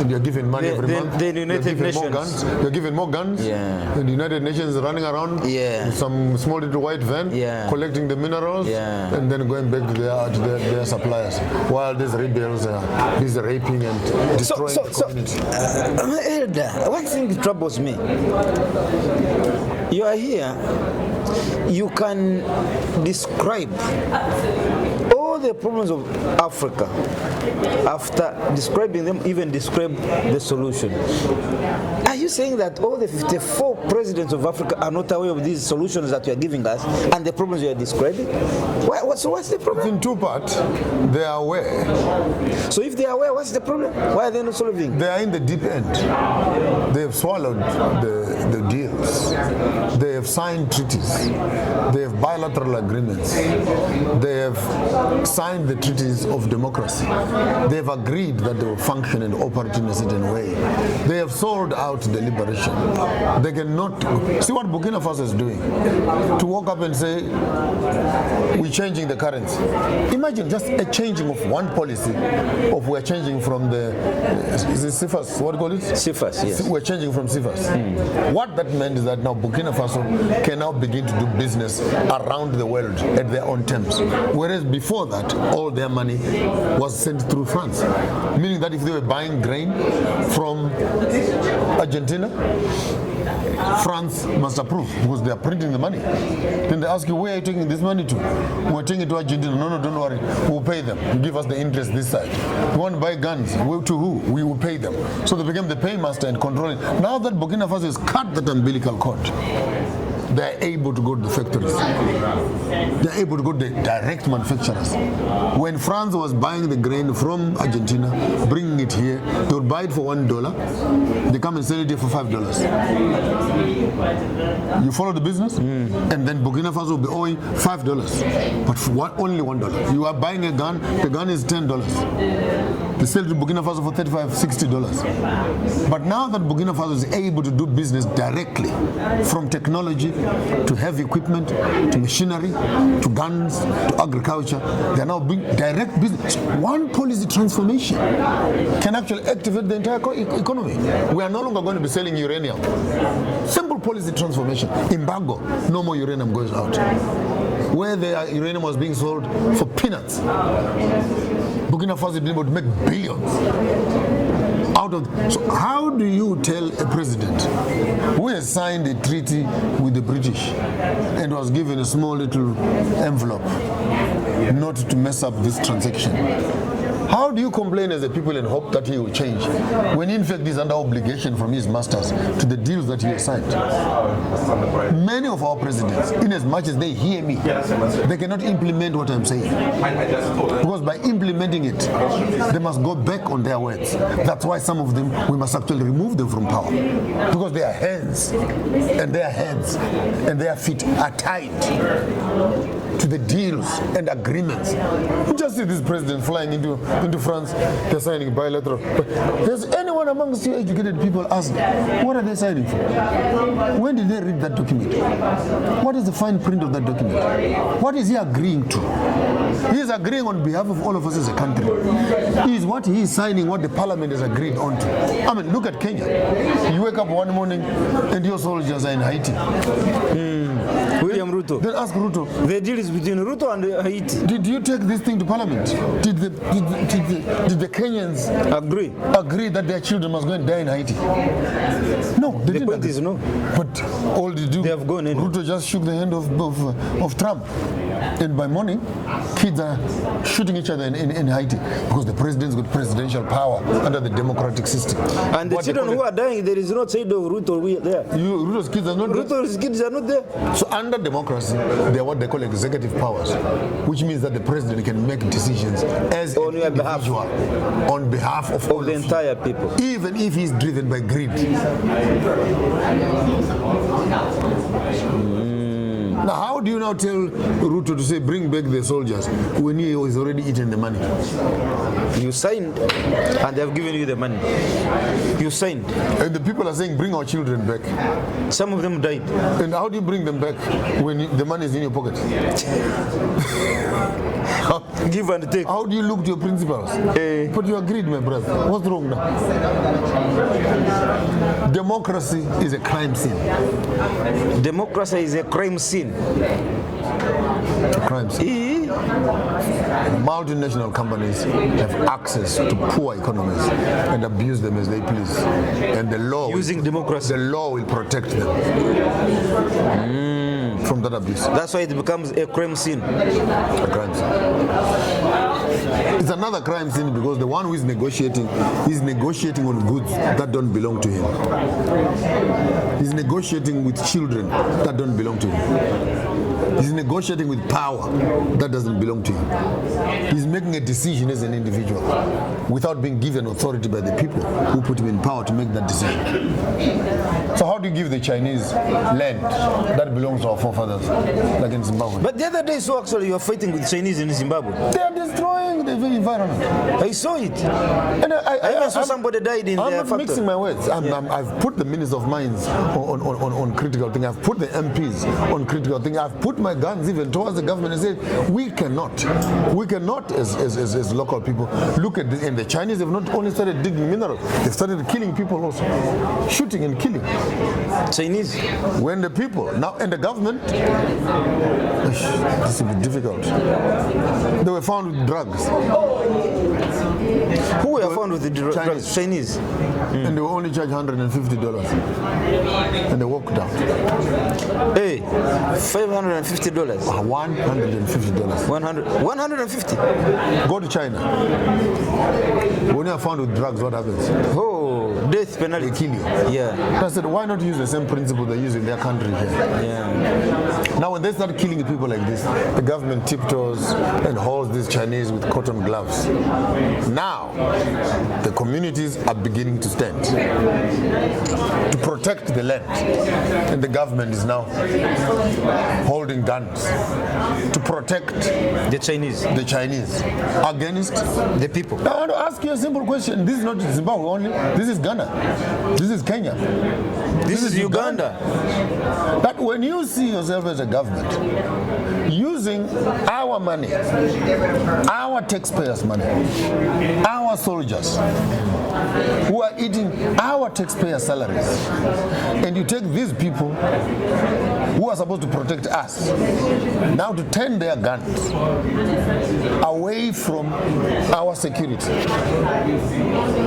S2: and you're giving money every month.
S1: The United Nations.
S2: You're giving more guns.
S1: Yeah.
S2: And the United Nations is running around.
S1: Yeah.
S2: In some small little white van.
S1: Yeah.
S2: Collecting the minerals.
S1: Yeah.
S2: And then going back to their suppliers, while these rebels are busy raping and destroying the community.
S1: Elder, one thing troubles me. You are here, you can describe all the problems of Africa. After describing them, even describe the solution. Are you saying that all the 54 presidents of Africa are not aware of these solutions that you are giving us and the problems you are describing? What's the problem?
S2: In two parts, they are aware.
S1: So if they are aware, what's the problem? Why are they not solving?
S2: They are in the deep end. They have swallowed the deals. They have signed treaties. They have bilateral agreements. They have signed the treaties of democracy. They have agreed that they will function and operate in a certain way. They have sold out the liberation. They cannot see what Burkina Faso is doing. To walk up and say, we're changing the currency. Imagine just a changing of one policy, of we're changing from the CFAs, what do you call it?
S1: CFAs, yes.
S2: We're changing from CFAs. What that meant is that now Burkina Faso can now begin to do business around the world at their own terms. Whereas before that, all their money was sent through France. Meaning that if they were buying grain from Argentina, France must approve because they are printing the money. Then they ask you, where are you taking this money to? We're taking it to Argentina. No, don't worry. We'll pay them. You give us the interest this side. You want to buy guns? To who? We will pay them. So they became the paymaster and controlling. Now that Burkina Faso has cut that umbilical cord, they're able to go to the factories. They're able to go to the direct manufacturers. When France was buying the grain from Argentina, bringing it here, they would buy it for $1. They come and sell it here for $5. You follow the business? And then Burkina Faso will be owing $5, but for only $1. You are buying a gun, the gun is $10. They sell it to Burkina Faso for $35, $60. But now that Burkina Faso is able to do business directly, from technology to heavy equipment to machinery to guns to agriculture, they are now doing direct business. One policy transformation can actually activate the entire economy. We are no longer going to be selling uranium. Simple policy transformation. Embargo, no more uranium goes out. Where the uranium was being sold for peanuts, Burkina Faso is being able to make billions out of. So how do you tell a president who has signed a treaty with the British and was given a small little envelope not to mess up this transaction? How do you complain as a people and hope that he will change when in fact he's under obligation from his masters to the deals that he has signed? Many of our presidents, in as much as they hear me, they cannot implement what I'm saying. Because by implementing it, they must go back on their words. That's why some of them, we must actually remove them from power. Because their hands and their heads and their feet are tied to the deals and agreements. You just see this president flying into France, they're signing bilateral. But does anyone amongst you educated people ask, what are they signing for? When did they read that document? What is the fine print of that document? What is he agreeing to? He is agreeing on behalf of all of us as a country. Is what he is signing what the parliament has agreed on to. I mean, look at Kenya. You wake up one morning and your soldiers are in Haiti.
S1: William Ruto.
S2: Then ask Ruto.
S1: The deal is between Ruto and Haiti.
S2: Did you take this thing to parliament? Did the Kenyans agree that their children must go and die in Haiti? No, they didn't. The point is no. But all they do, they have gone in. Ruto just shook the hand of Trump. And by morning, kids are shooting each other in Haiti because the president's got presidential power under the democratic system.
S1: And the children who are dying, there is no side of Ruto there.
S2: Ruto's kids are not there.
S1: Ruto's kids are not there.
S2: So under democracy, they are what they call executive powers, which means that the president can make decisions as on an individual on behalf of all
S1: the entire people,
S2: even if he's driven by greed. Now, how do you now tell Ruto to say, bring back the soldiers when he has already eaten the money?
S1: You signed, and they have given you the money. You signed.
S2: And the people are saying, bring our children back.
S1: Some of them died.
S2: And how do you bring them back when the money is in your pocket?
S1: Give and take.
S2: How do you look to your principals? But you agreed, my brother. What's wrong now? Democracy is a crime scene.
S1: Democracy is a crime scene.
S2: A crime scene. Multinational companies have access to poor economies and abuse them as they please. And the law
S1: using democracy.
S2: The law will protect them. From that abuse.
S1: That's why it becomes a crime scene.
S2: A crime scene. It's another crime scene because the one who is negotiating on goods that don't belong to him. He's negotiating with children that don't belong to him. He's negotiating with power that doesn't belong to him. He's making a decision as an individual without being given authority by the people who put him in power to make that decision. So how do you give the Chinese land that belongs to our forefathers, like in Zimbabwe?
S1: But the other day, so actually you are fighting with Chinese in Zimbabwe.
S2: They are destroying the environment.
S1: I saw it.
S2: And I
S1: saw somebody died in their factory. I'm not mixing
S2: my words. I've put the ministers of mines on critical things. I've put the MPs on critical things. I've put my guns even towards the government and said, we cannot as local people look at this. And the Chinese have not only started digging minerals, they've started killing people also. Shooting and killing.
S1: Chinese.
S2: When the people, now, and the government, this will be difficult. They were found with drugs.
S1: Who were found with the drugs? Chinese.
S2: And they were only charged $150. And they walked out.
S1: Hey, $550.
S2: $150.
S1: 150.
S2: Go to China. When you are found with drugs, what happens?
S1: Oh, death penalty.
S2: They kill you.
S1: Yeah.
S2: I said, why not use the same principle they use in their country here?
S1: Yeah.
S2: Now, when they start killing people like this, the government tiptoes and holds these Chinese with cotton gloves. Now, the communities are beginning to stand to protect the land. And the government is now holding guns to protect
S1: the Chinese
S2: against
S1: the people.
S2: I want to ask you a simple question. This is not Zimbabwe only. This is Ghana. This is Kenya.
S1: This is Uganda.
S2: That when you see yourself as a government using our money, our taxpayers' money, our soldiers who are eating our taxpayers' salaries, and you take these people who are supposed to protect us now to turn their guns away from our security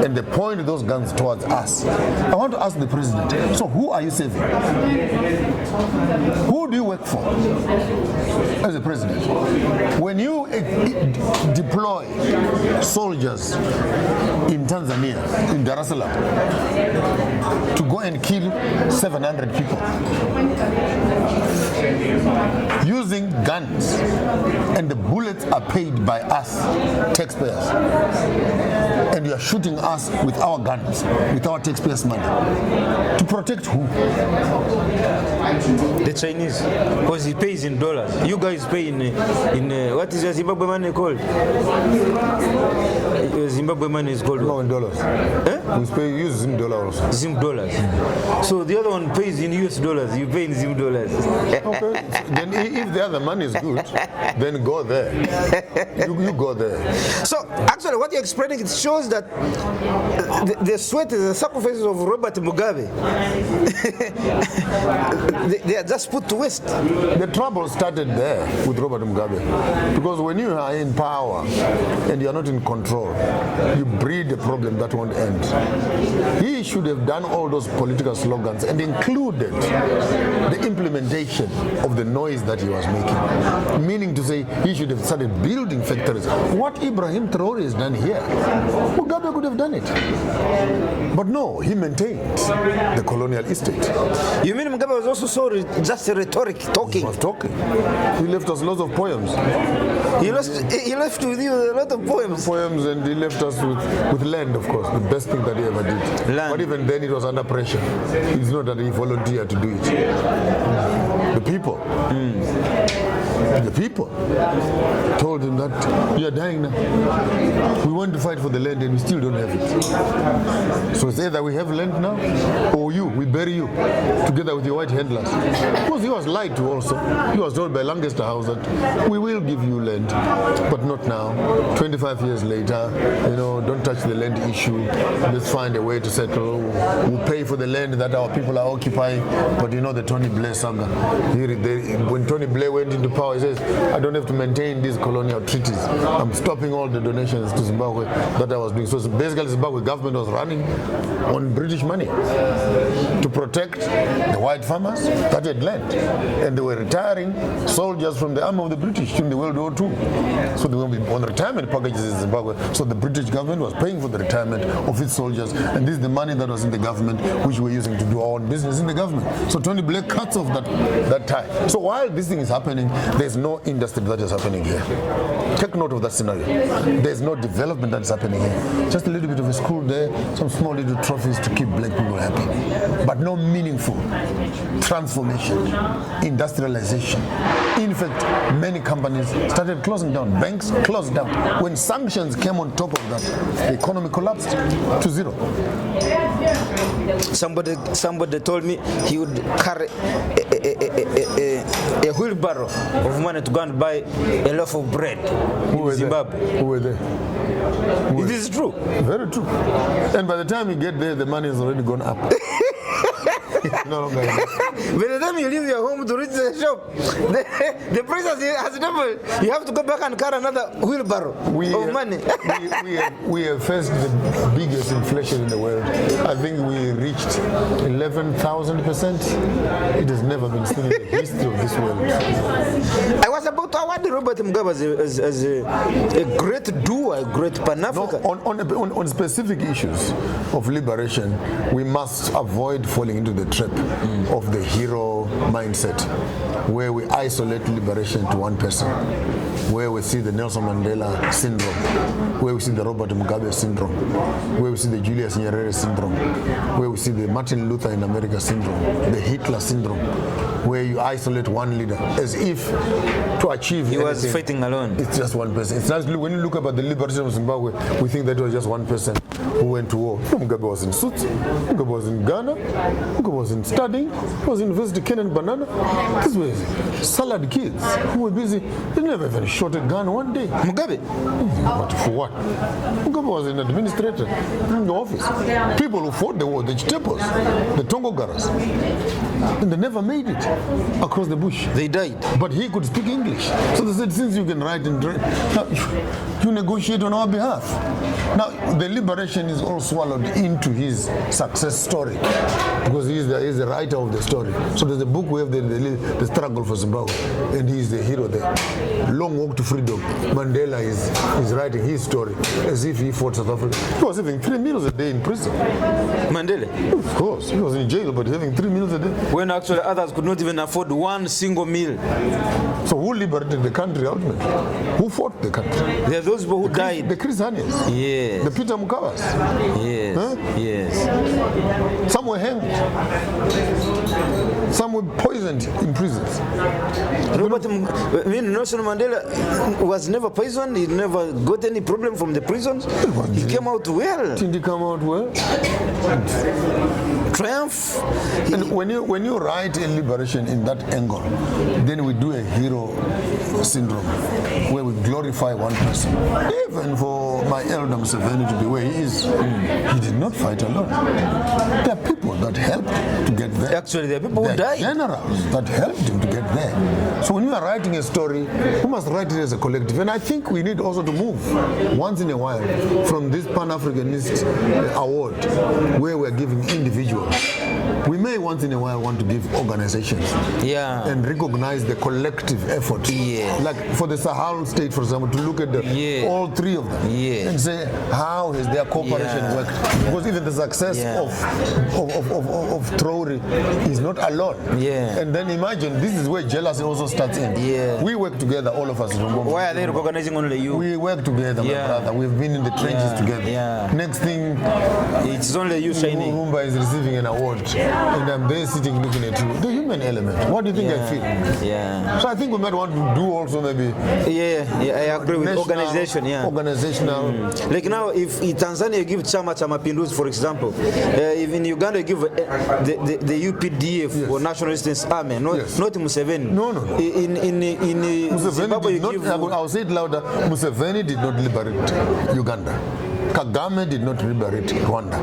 S2: and they point those guns towards us. I want to ask the president, so who are you saving? Who do you work for as a president? When you deploy soldiers in Tanzania, in Dar es Salaam, to go and kill 700 people using guns, and the bullets are paid by us, taxpayers, and you are shooting us with our guns, with our taxpayers' money, to protect who?
S1: The Chinese, because he pays in dollars. You guys pay in what is your Zimbabwe money called? Zimbabwe money is called.
S2: No, in dollars. We use Zim dollars.
S1: Zim dollars. So the other one pays in US dollars. You pay in Zim dollars.
S2: Okay. Then if the other money is good, then go there. You go there.
S1: So actually, what you're explaining, it shows that the sweat is the sacrifices of Robert Mugabe. they are just put to waste.
S2: The trouble started there with Robert Mugabe, because when you are in power and you are not in control, you breed a problem that won't end. He should have done all those political slogans and included the implementation of the noise that he was making. Meaning to say, he should have started building factories. What Ibrahim Traore has done here, Mugabe could have done it. But no, he maintained the colonial estate.
S1: You mean Mugabe was also just a rhetoric, talking?
S2: He was talking. He left us lots of poems.
S1: He left with you a lot of poems.
S2: Poems, and he left us with land, of course, the best thing that he ever did.
S1: Land.
S2: But even then, it was under pressure. It's not that he volunteered to do it. The people. The people told him that you are dying now. We want to fight for the land and we still don't have it. So it's either we have land now or we bury you together with your white handlers. Because he was lied to also. He was told by Lancaster House that we will give you land, but not now. 25 years later, don't touch the land issue. Let's find a way to settle. We'll pay for the land that our people are occupying. But the Tony Blair saga. When Tony Blair went into power, he says, I don't have to maintain these colonial treaties. I'm stopping all the donations to Zimbabwe that I was doing. So basically, the Zimbabwe government was running on British money to protect the white farmers that had land. And they were retiring soldiers from the army of the British during the World War II. So they were on retirement packages in Zimbabwe. So the British government was paying for the retirement of its soldiers. And this is the money that was in the government, which we're using to do our own business in the government. So Tony Blair cuts off that tie. So while this thing is happening, there's no industry that is happening here. Take note of that scenario. There's no development that's happening here. Just a little bit of a school there, some small little trophies to keep black people happy. But no meaningful transformation, industrialization. In fact, many companies started closing down. Banks closed down. When sanctions came on top of that, the economy collapsed to zero.
S1: Somebody told me he would carry a wheelbarrow of money to go and buy a loaf of bread in Zimbabwe.
S2: Who were there?
S1: It is true.
S2: Very true. And by the time you get there, the money has already gone up. No longer exists.
S1: By the time you leave your home to reach the shop, the price has doubled. You have to go back and carry another wheelbarrow of money.
S2: we have faced the biggest inflation in the world. I think we reached 11,000%. It has never been seen in the history of this world.
S1: I was about to award Robert Mugabe as a great doer, a great Pan-African.
S2: No, on specific issues of liberation, we must avoid falling into the trap of the hero mindset, where we isolate liberation to one person, where we see the Nelson Mandela syndrome, where we see the Robert Mugabe syndrome, where we see the Julius Nyerere syndrome, where we see the Martin Luther in America syndrome, the Hitler syndrome, where you isolate one leader as if to achieve
S1: he
S2: anything,
S1: was fighting alone.
S2: it's just one person. It's not, when you look about the liberation of Zimbabwe, we think that it was just one person who went to war. Mugabe was in suits, Mugabe was in Ghana, Mugabe was in studying, he was in University Ken and Banana. These were salad kids who were busy. They never even shot a gun one day.
S1: Mugabe?
S2: But for what? Mugabe was an administrator in the office. People who fought the war, the Chitepos, the Tongogaras, and they never made it across the bush.
S1: They died.
S2: But he could speak English. So they said, since you can write and draw, you negotiate on our behalf. Now, the liberation is all swallowed into his success story because he is the writer of the story. So there's a book where the struggle for Zimbabwe, and he is the hero there. Long walk to freedom. Mandela is writing his story as if he fought South Africa. He was having 3 meals a day in prison.
S1: Mandela?
S2: Of course. He was in jail, but having 3 meals a day.
S1: When actually others could not even afford one single meal.
S2: So who liberated the country ultimately? Who fought the country?
S1: There are those people who died.
S2: The Chris Hanias.
S1: Yes.
S2: The Peter Mukavas.
S1: Yes.
S2: Huh?
S1: Yes.
S2: Some were hanged. Some were poisoned in prisons.
S1: Nelson Mandela was never poisoned. He never got any problem from the prisons. He came out well.
S2: Didn't he come out well?
S1: Triumph.
S2: And when you write a liberation in that angle, then we do a hero syndrome where we glorify one person. Even for my elder Museveni to be where he is, he did not fight alone. There are people that helped to get there.
S1: Actually, there are people who died.
S2: Generals that helped him to get there. So when you are writing a story, you must write it as a collective. And I think we need also to move once in a while from this Pan-Africanist award where we're giving individuals. We may once in a while want to give organizations and recognize the collective effort. Like for the Sahel state, for example, to look at all three of them and say, how has their cooperation worked? Because even the success of Traore is not alone. And then imagine, this is where jealousy also starts in. We work together, all of us.
S1: Why are they recognizing only you?
S2: We work together, my brother. We've been in the trenches together. Next thing,
S1: it's only you shining.
S2: Rumba is receiving an award, and I'm there sitting looking at you. The human element. What do you think I feel? So I think we might want to do also maybe.
S1: I agree with organization.
S2: Organizational.
S1: Like now, if in Tanzania you give Chama cha Mapinduzi, for example, if in Uganda you give the UPDF or National Resistance Army, not Museveni.
S2: No.
S1: In Zimbabwe you give.
S2: I'll say it louder. Museveni did not liberate Uganda. Kagame did not liberate Rwanda.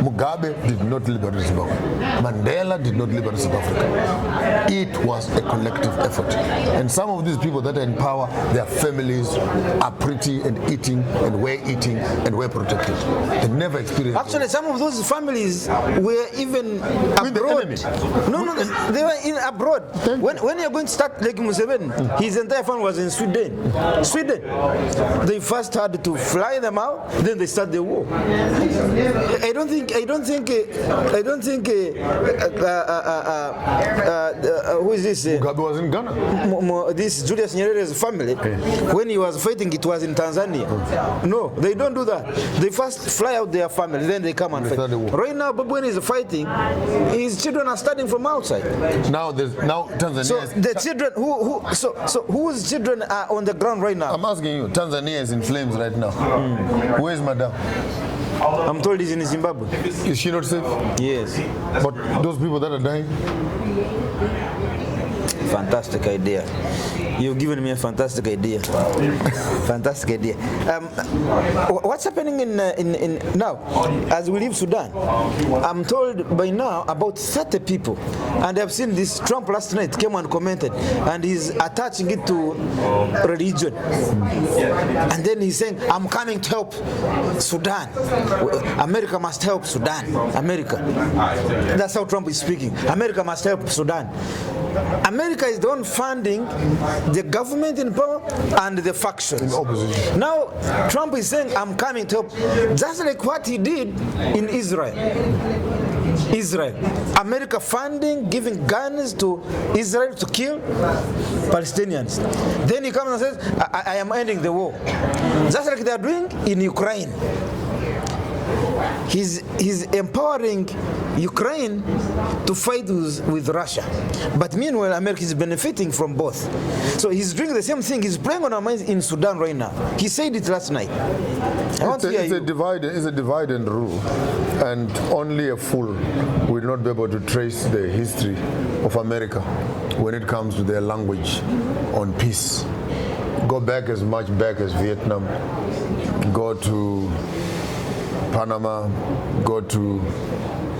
S2: Mugabe did not liberate Zimbabwe. Mandela did not liberate South Africa. It was a collective effort. And some of these people that are in power, their families are pretty and eating and were eating and were protected. They never experienced.
S1: Actually, some of those families were even abroad. No, they were in abroad. When you're going to start like Museveni, his entire family was in Sweden. They first had to fly them out, then they start the war. I don't think who is this?
S2: Mugabe was in Ghana.
S1: This Julius Nyerere's family, when he was fighting, it was in Tanzania. No, they don't do that. They first fly out their family, then they come and fight. Right now, but when he's fighting, his children are studying from outside.
S2: Now Tanzania.
S1: So the children whose children are on the ground right now?
S2: I'm asking you. Tanzania is in flames right now. Where's Madam?
S1: I'm told he's in Zimbabwe.
S2: Is she not safe?
S1: Yes.
S2: But those people that are dying?
S1: Fantastic idea. You've given me a fantastic idea. Fantastic idea. What's happening in now as we leave Sudan? I'm told by now about 30 people, and I've seen this. Trump last night came and commented, and he's attaching it to religion, and then he's saying, "I'm coming to help Sudan. America must help Sudan. America." That's how Trump is speaking. America must help Sudan. America is the one funding the government in power and the factions.
S2: In opposition.
S1: Now, Trump is saying, "I'm coming to help," just like what he did in Israel. America funding, giving guns to Israel to kill Palestinians. Then he comes and says, I am ending the war. Just like they are doing in Ukraine. He's empowering Ukraine to fight with Russia. But meanwhile, America is benefiting from both. So he's doing the same thing. He's playing on our minds in Sudan right now. He said it last night.
S2: It's a divide and rule. And only a fool will not be able to trace the history of America when it comes to their language on peace. Go back as much back as Vietnam. Go to Panama, go to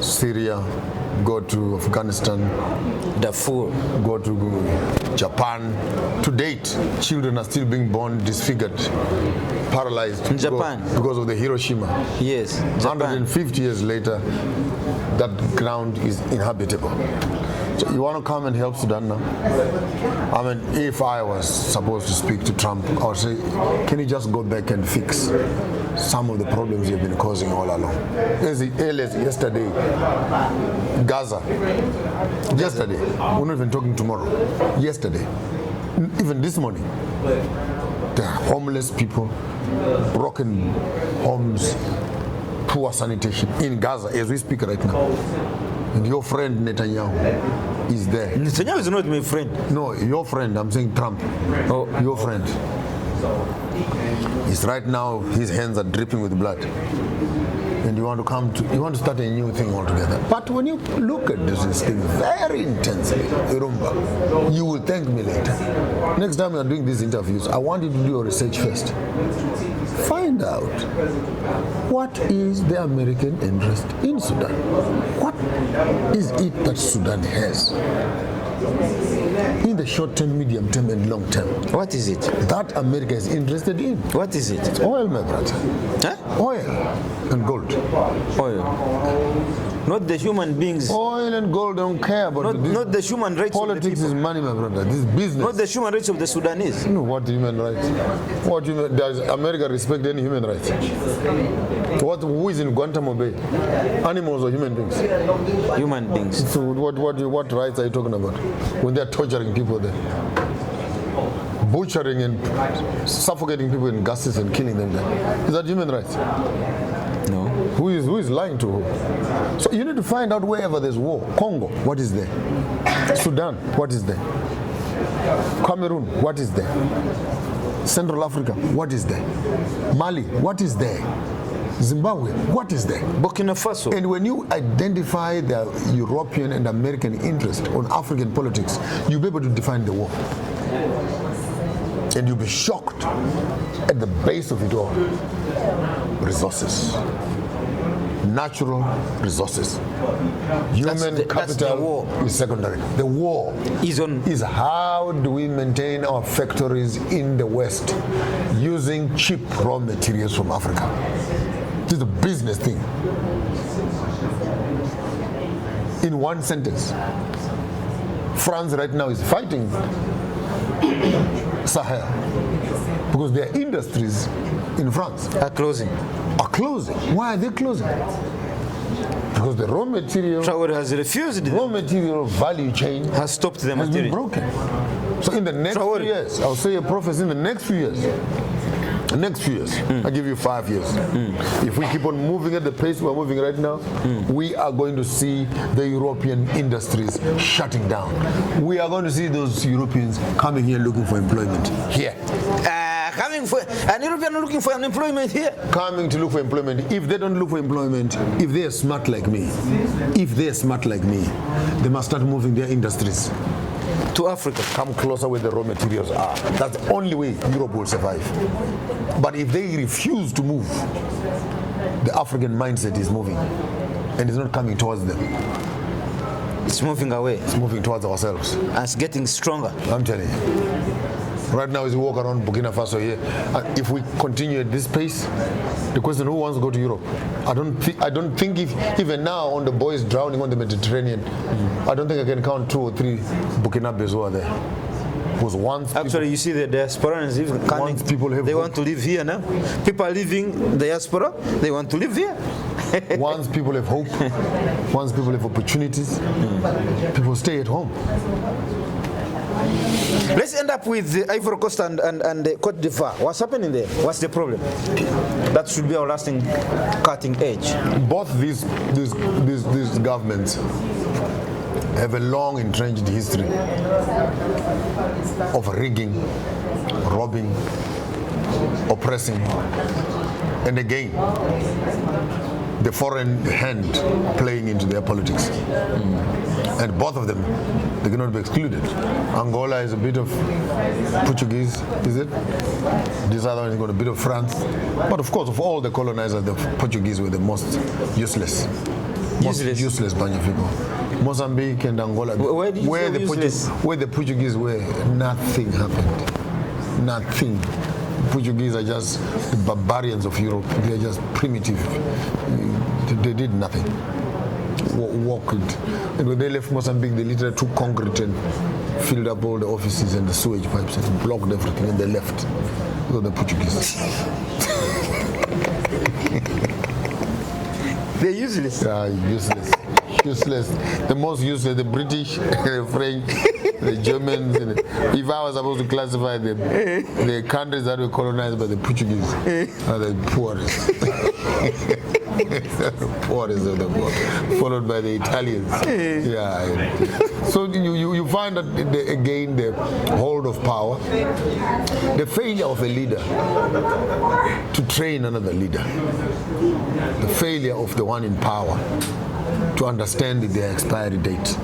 S2: Syria, go to Afghanistan,
S1: Darfur,
S2: go to Japan. To date, children are still being born disfigured, paralyzed
S1: in Japan
S2: because of the Hiroshima.
S1: Yes, Japan.
S2: 150 years later, that ground is inhabitable. So you want to come and help Sudan now? I mean, if I was supposed to speak to Trump, I would say, can you just go back and fix some of the problems you've been causing all along? As early as yesterday, Gaza. Yesterday, we're not even talking tomorrow. Yesterday, even this morning, there are homeless people, broken homes, poor sanitation in Gaza as we speak right now. And your friend Netanyahu is there.
S1: Netanyahu is not my friend.
S2: No, your friend. I'm saying Trump.
S1: Oh,
S2: your friend. He's right now. His hands are dripping with blood. And you want to start a new thing altogether. But when you look at this thing very intensely, Irumba, you will thank me later. Next time you're doing these interviews, I want you to do your research first. Find out what is the American interest in Sudan. What is it that Sudan has in the short term, medium term, and long term?
S1: What is it
S2: that America is interested in?
S1: What is it?
S2: It's oil, my brother.
S1: Huh?
S2: Oil and gold.
S1: Oil. Not the human beings.
S2: Oil and gold don't care about
S1: not the human rights.
S2: Politics
S1: of the
S2: is money, my brother. This is business.
S1: Not the human rights of the Sudanese.
S2: No, what human rights? Does America respect any human rights? Who is in Guantanamo Bay? Animals or human beings?
S1: Human beings.
S2: So what rights are you talking about when they're torturing people there? Butchering and suffocating people in gases and killing them there. Is that human rights?
S1: No.
S2: Who is lying to who? So you need to find out wherever there's war. Congo, what is there? Sudan, what is there? Cameroon, what is there? Central Africa, what is there? Mali, what is there? Zimbabwe, what is there?
S1: Burkina Faso.
S2: And when you identify the European and American interest on African politics, you'll be able to define the war. And you'll be shocked at the base of it all. Resources. Natural resources. Human capital is secondary. The war is how do we maintain our factories in the West using cheap raw materials from Africa. This is a business thing. In one sentence, France right now is fighting Sahel because their industries in France
S1: are closing.
S2: Why are they closing? Because the raw material
S1: has refused.
S2: Raw material value chain
S1: has stopped them.
S2: Has been broken. So in the next few years, I'll say a prophecy in the next few years. I give you 5 years. If we keep on moving at the pace we're moving right now, we are going to see the European industries shutting down. We are going to see those Europeans coming here looking for employment here.
S1: An European looking for employment here?
S2: Coming to look for employment. If they don't look for employment, if they are smart like me, they must start moving their industries.
S1: to Africa.
S2: Come closer where the raw materials are. That's the only way Europe will survive. But if they refuse to move, the African mindset is moving, and it's not coming towards them.
S1: It's moving away.
S2: It's moving towards ourselves.
S1: And it's getting stronger.
S2: I'm telling you. Right now, as we walk around Burkina Faso here, if we continue at this pace, the question, who wants to go to Europe? I don't think if even now on the boys drowning on the Mediterranean, I don't think I can count 2 or 3 Burkinabes who are there. Because once
S1: actually, you see the diasporans they want to live here now. People are leaving the diaspora, they want to live here.
S2: Once people have hope, once people have opportunities, people stay at home.
S1: Let's end up with the Ivory Coast and the Cote d'Ivoire. What's happening there? What's the problem? That should be our lasting cutting edge.
S2: Both these governments have a long entrenched history of rigging, robbing, oppressing, and again, the foreign hand playing into their politics. And both of them, they cannot be excluded. Angola is a bit of Portuguese, is it? This other one has got a bit of France. But of course, of all the colonizers, the Portuguese were the most useless. Most useless bunch of people. Mozambique and Angola, where the Portuguese were, nothing happened. Nothing. Portuguese are just the barbarians of Europe. They are just primitive. They did nothing. Walked. And when they left Mozambique, they literally took concrete and filled up all the offices and the sewage pipes and blocked everything, and they left. So the Portuguese.
S1: They're useless.
S2: Yeah, useless. Useless. The most useless, the British, the French, the Germans. If I was supposed to classify them, the countries that were colonized by the Portuguese are the poorest. The poorest of the world, followed by the Italians. Yeah. So you find that again the hold of power, the failure of a leader to train another leader, the failure of the one in power to understand their expiry date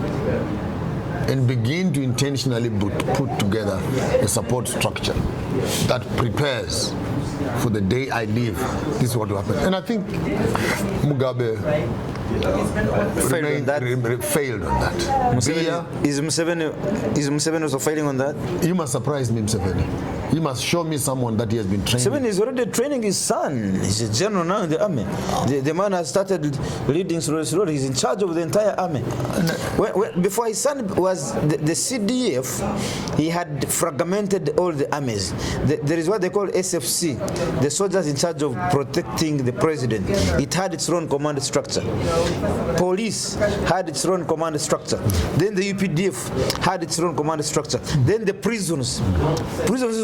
S2: and begin to intentionally put together a support structure that prepares for the day I leave. This is what will happen. And I think Mugabe failed on that.
S1: Is Museveni also failing on that?
S2: You must surprise me, Museveni. You must show me someone that he has been training.
S1: Museveni is already training his son. He's a general now in the army. The man has started leading slowly. He's in charge of the entire army. Before his son was the CDF, he had fragmented all the armies. There is what they call SFC, the soldiers in charge of protecting the president. It had its own command structure. Police had its own command structure. Then the UPDF had its own command structure. Then the prisons. Prisons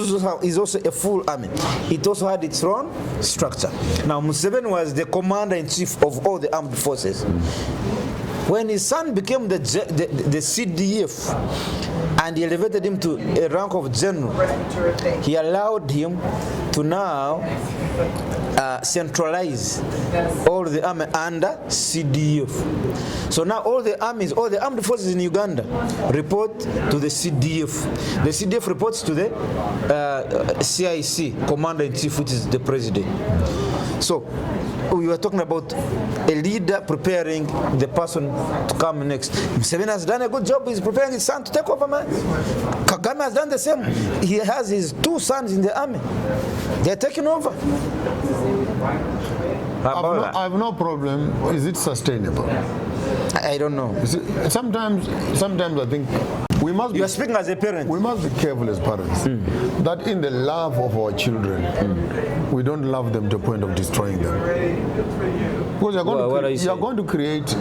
S1: is also a full army. It also had its own structure. Now Museveni was the commander-in-chief of all the armed forces. When his son became the CDF and he elevated him to a rank of general, he allowed him to now centralize all the army under CDF. So now all the armies, all the armed forces in Uganda report to the CDF. The CDF reports to the CIC, Commander-in-Chief, which is the president. So we were talking about a leader preparing the person to come next. Museveni has done a good job. He's preparing his son to take over, man. Kagame has done the same. He has his 2 sons in the army. They're taking over.
S2: I have no problem. Is it sustainable?
S1: I don't know.
S2: Sometimes I think we must
S1: You are speaking as a parent.
S2: We must be careful as parents that in the love of our children, we don't love them to the point of destroying them. Because you are going to create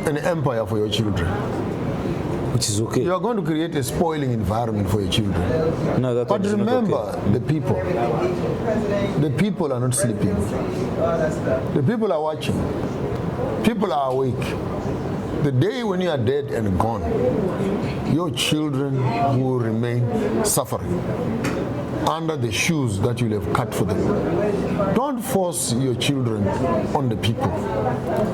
S2: an empire for your children.
S1: Which is okay.
S2: You are going to create a spoiling environment for your children.
S1: No,
S2: but remember, okay. The people are not sleeping. The people are watching. People are awake. The day when you are dead and gone, your children will remain suffering under the shoes that you have cut for them. Don't force your children on the people.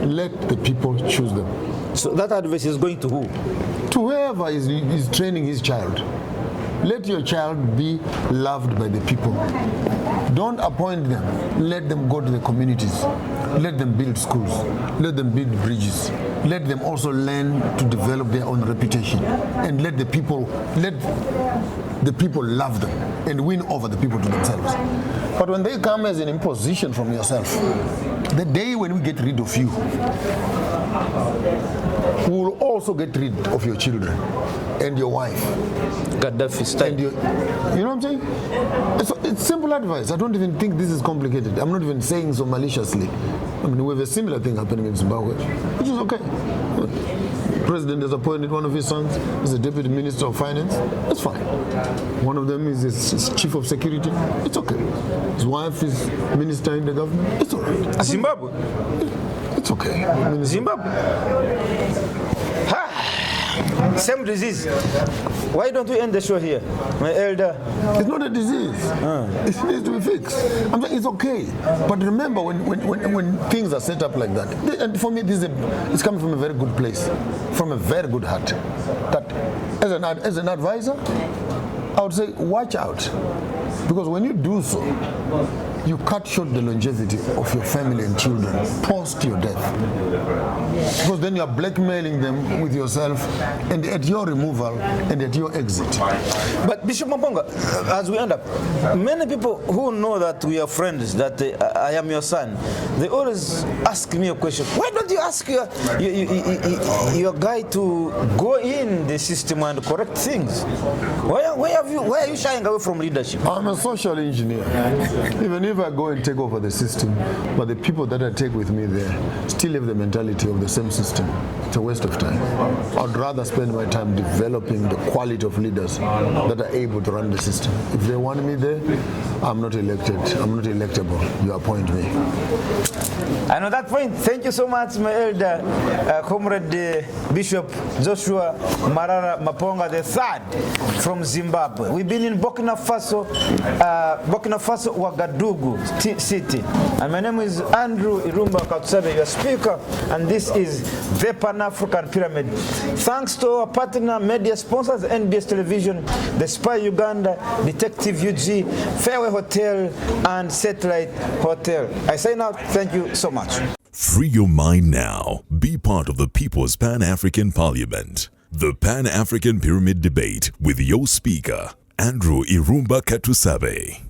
S2: Let the people choose them.
S1: So that advice is going to who?
S2: To whoever is training his child. Let your child be loved by the people. Don't appoint them. Let them go to the communities. Let them build schools. Let them build bridges. Let them also learn to develop their own reputation. And let the people love them and win over the people to themselves. But when they come as an imposition from yourself, the day when we get rid of you, we will also get rid of your children and your wife.
S1: Gaddafi style.
S2: And you know what I'm saying? It's simple advice. I don't even think this is complicated. I'm not even saying so maliciously. I mean, we have a similar thing happening in Zimbabwe, which is okay. The president has appointed one of his sons as a deputy minister of finance. It's fine. One of them is his chief of security. It's okay. His wife is minister in the government. It's all right.
S1: Zimbabwe?
S2: It's okay.
S1: Zimbabwe? Same disease. Why don't we end the show here, my elder?
S2: It's not a disease. It needs to be fixed. I'm saying it's okay. But remember, when things are set up like that, and for me, it's coming from a very good place, from a very good heart. That as an advisor, I would say watch out, because when you do so, you cut short the longevity of your family and children post your death. Because then you are blackmailing them with yourself, and at your removal and at your exit.
S1: But Bishop Maponga, as we end up, many people who know that we are friends, that I am your son, they always ask me a question. Why don't you ask your guy to go in the system and correct things? Why are you shying away from leadership?
S2: I'm a social engineer. Even if I go and take over the system, but the people that I take with me there still have the mentality of the same system, it's a waste of time. I'd rather spend my time developing the quality of leaders that are able to run the system. If they want me there, I'm not elected. I'm not electable. You appoint me.
S1: And on that point, thank you so much, my elder, Comrade Bishop Joshua Maponga III from Zimbabwe. We've been in Burkina Faso, Ouagadougou City. And my name is Andrew Irumba Katsabe, your speaker, and this is the Pan-African Pyramid. Thanks to our partner media sponsors, NBS Television, The Spy Uganda, Detective UG, Fairway Hotel, and Satellite Hotel. I sign out. Thank you so much.
S3: Free your mind now. Be part of the People's Pan-African Parliament. The Pan-African Pyramid Debate with your speaker, Andrew Irumba Katusabe.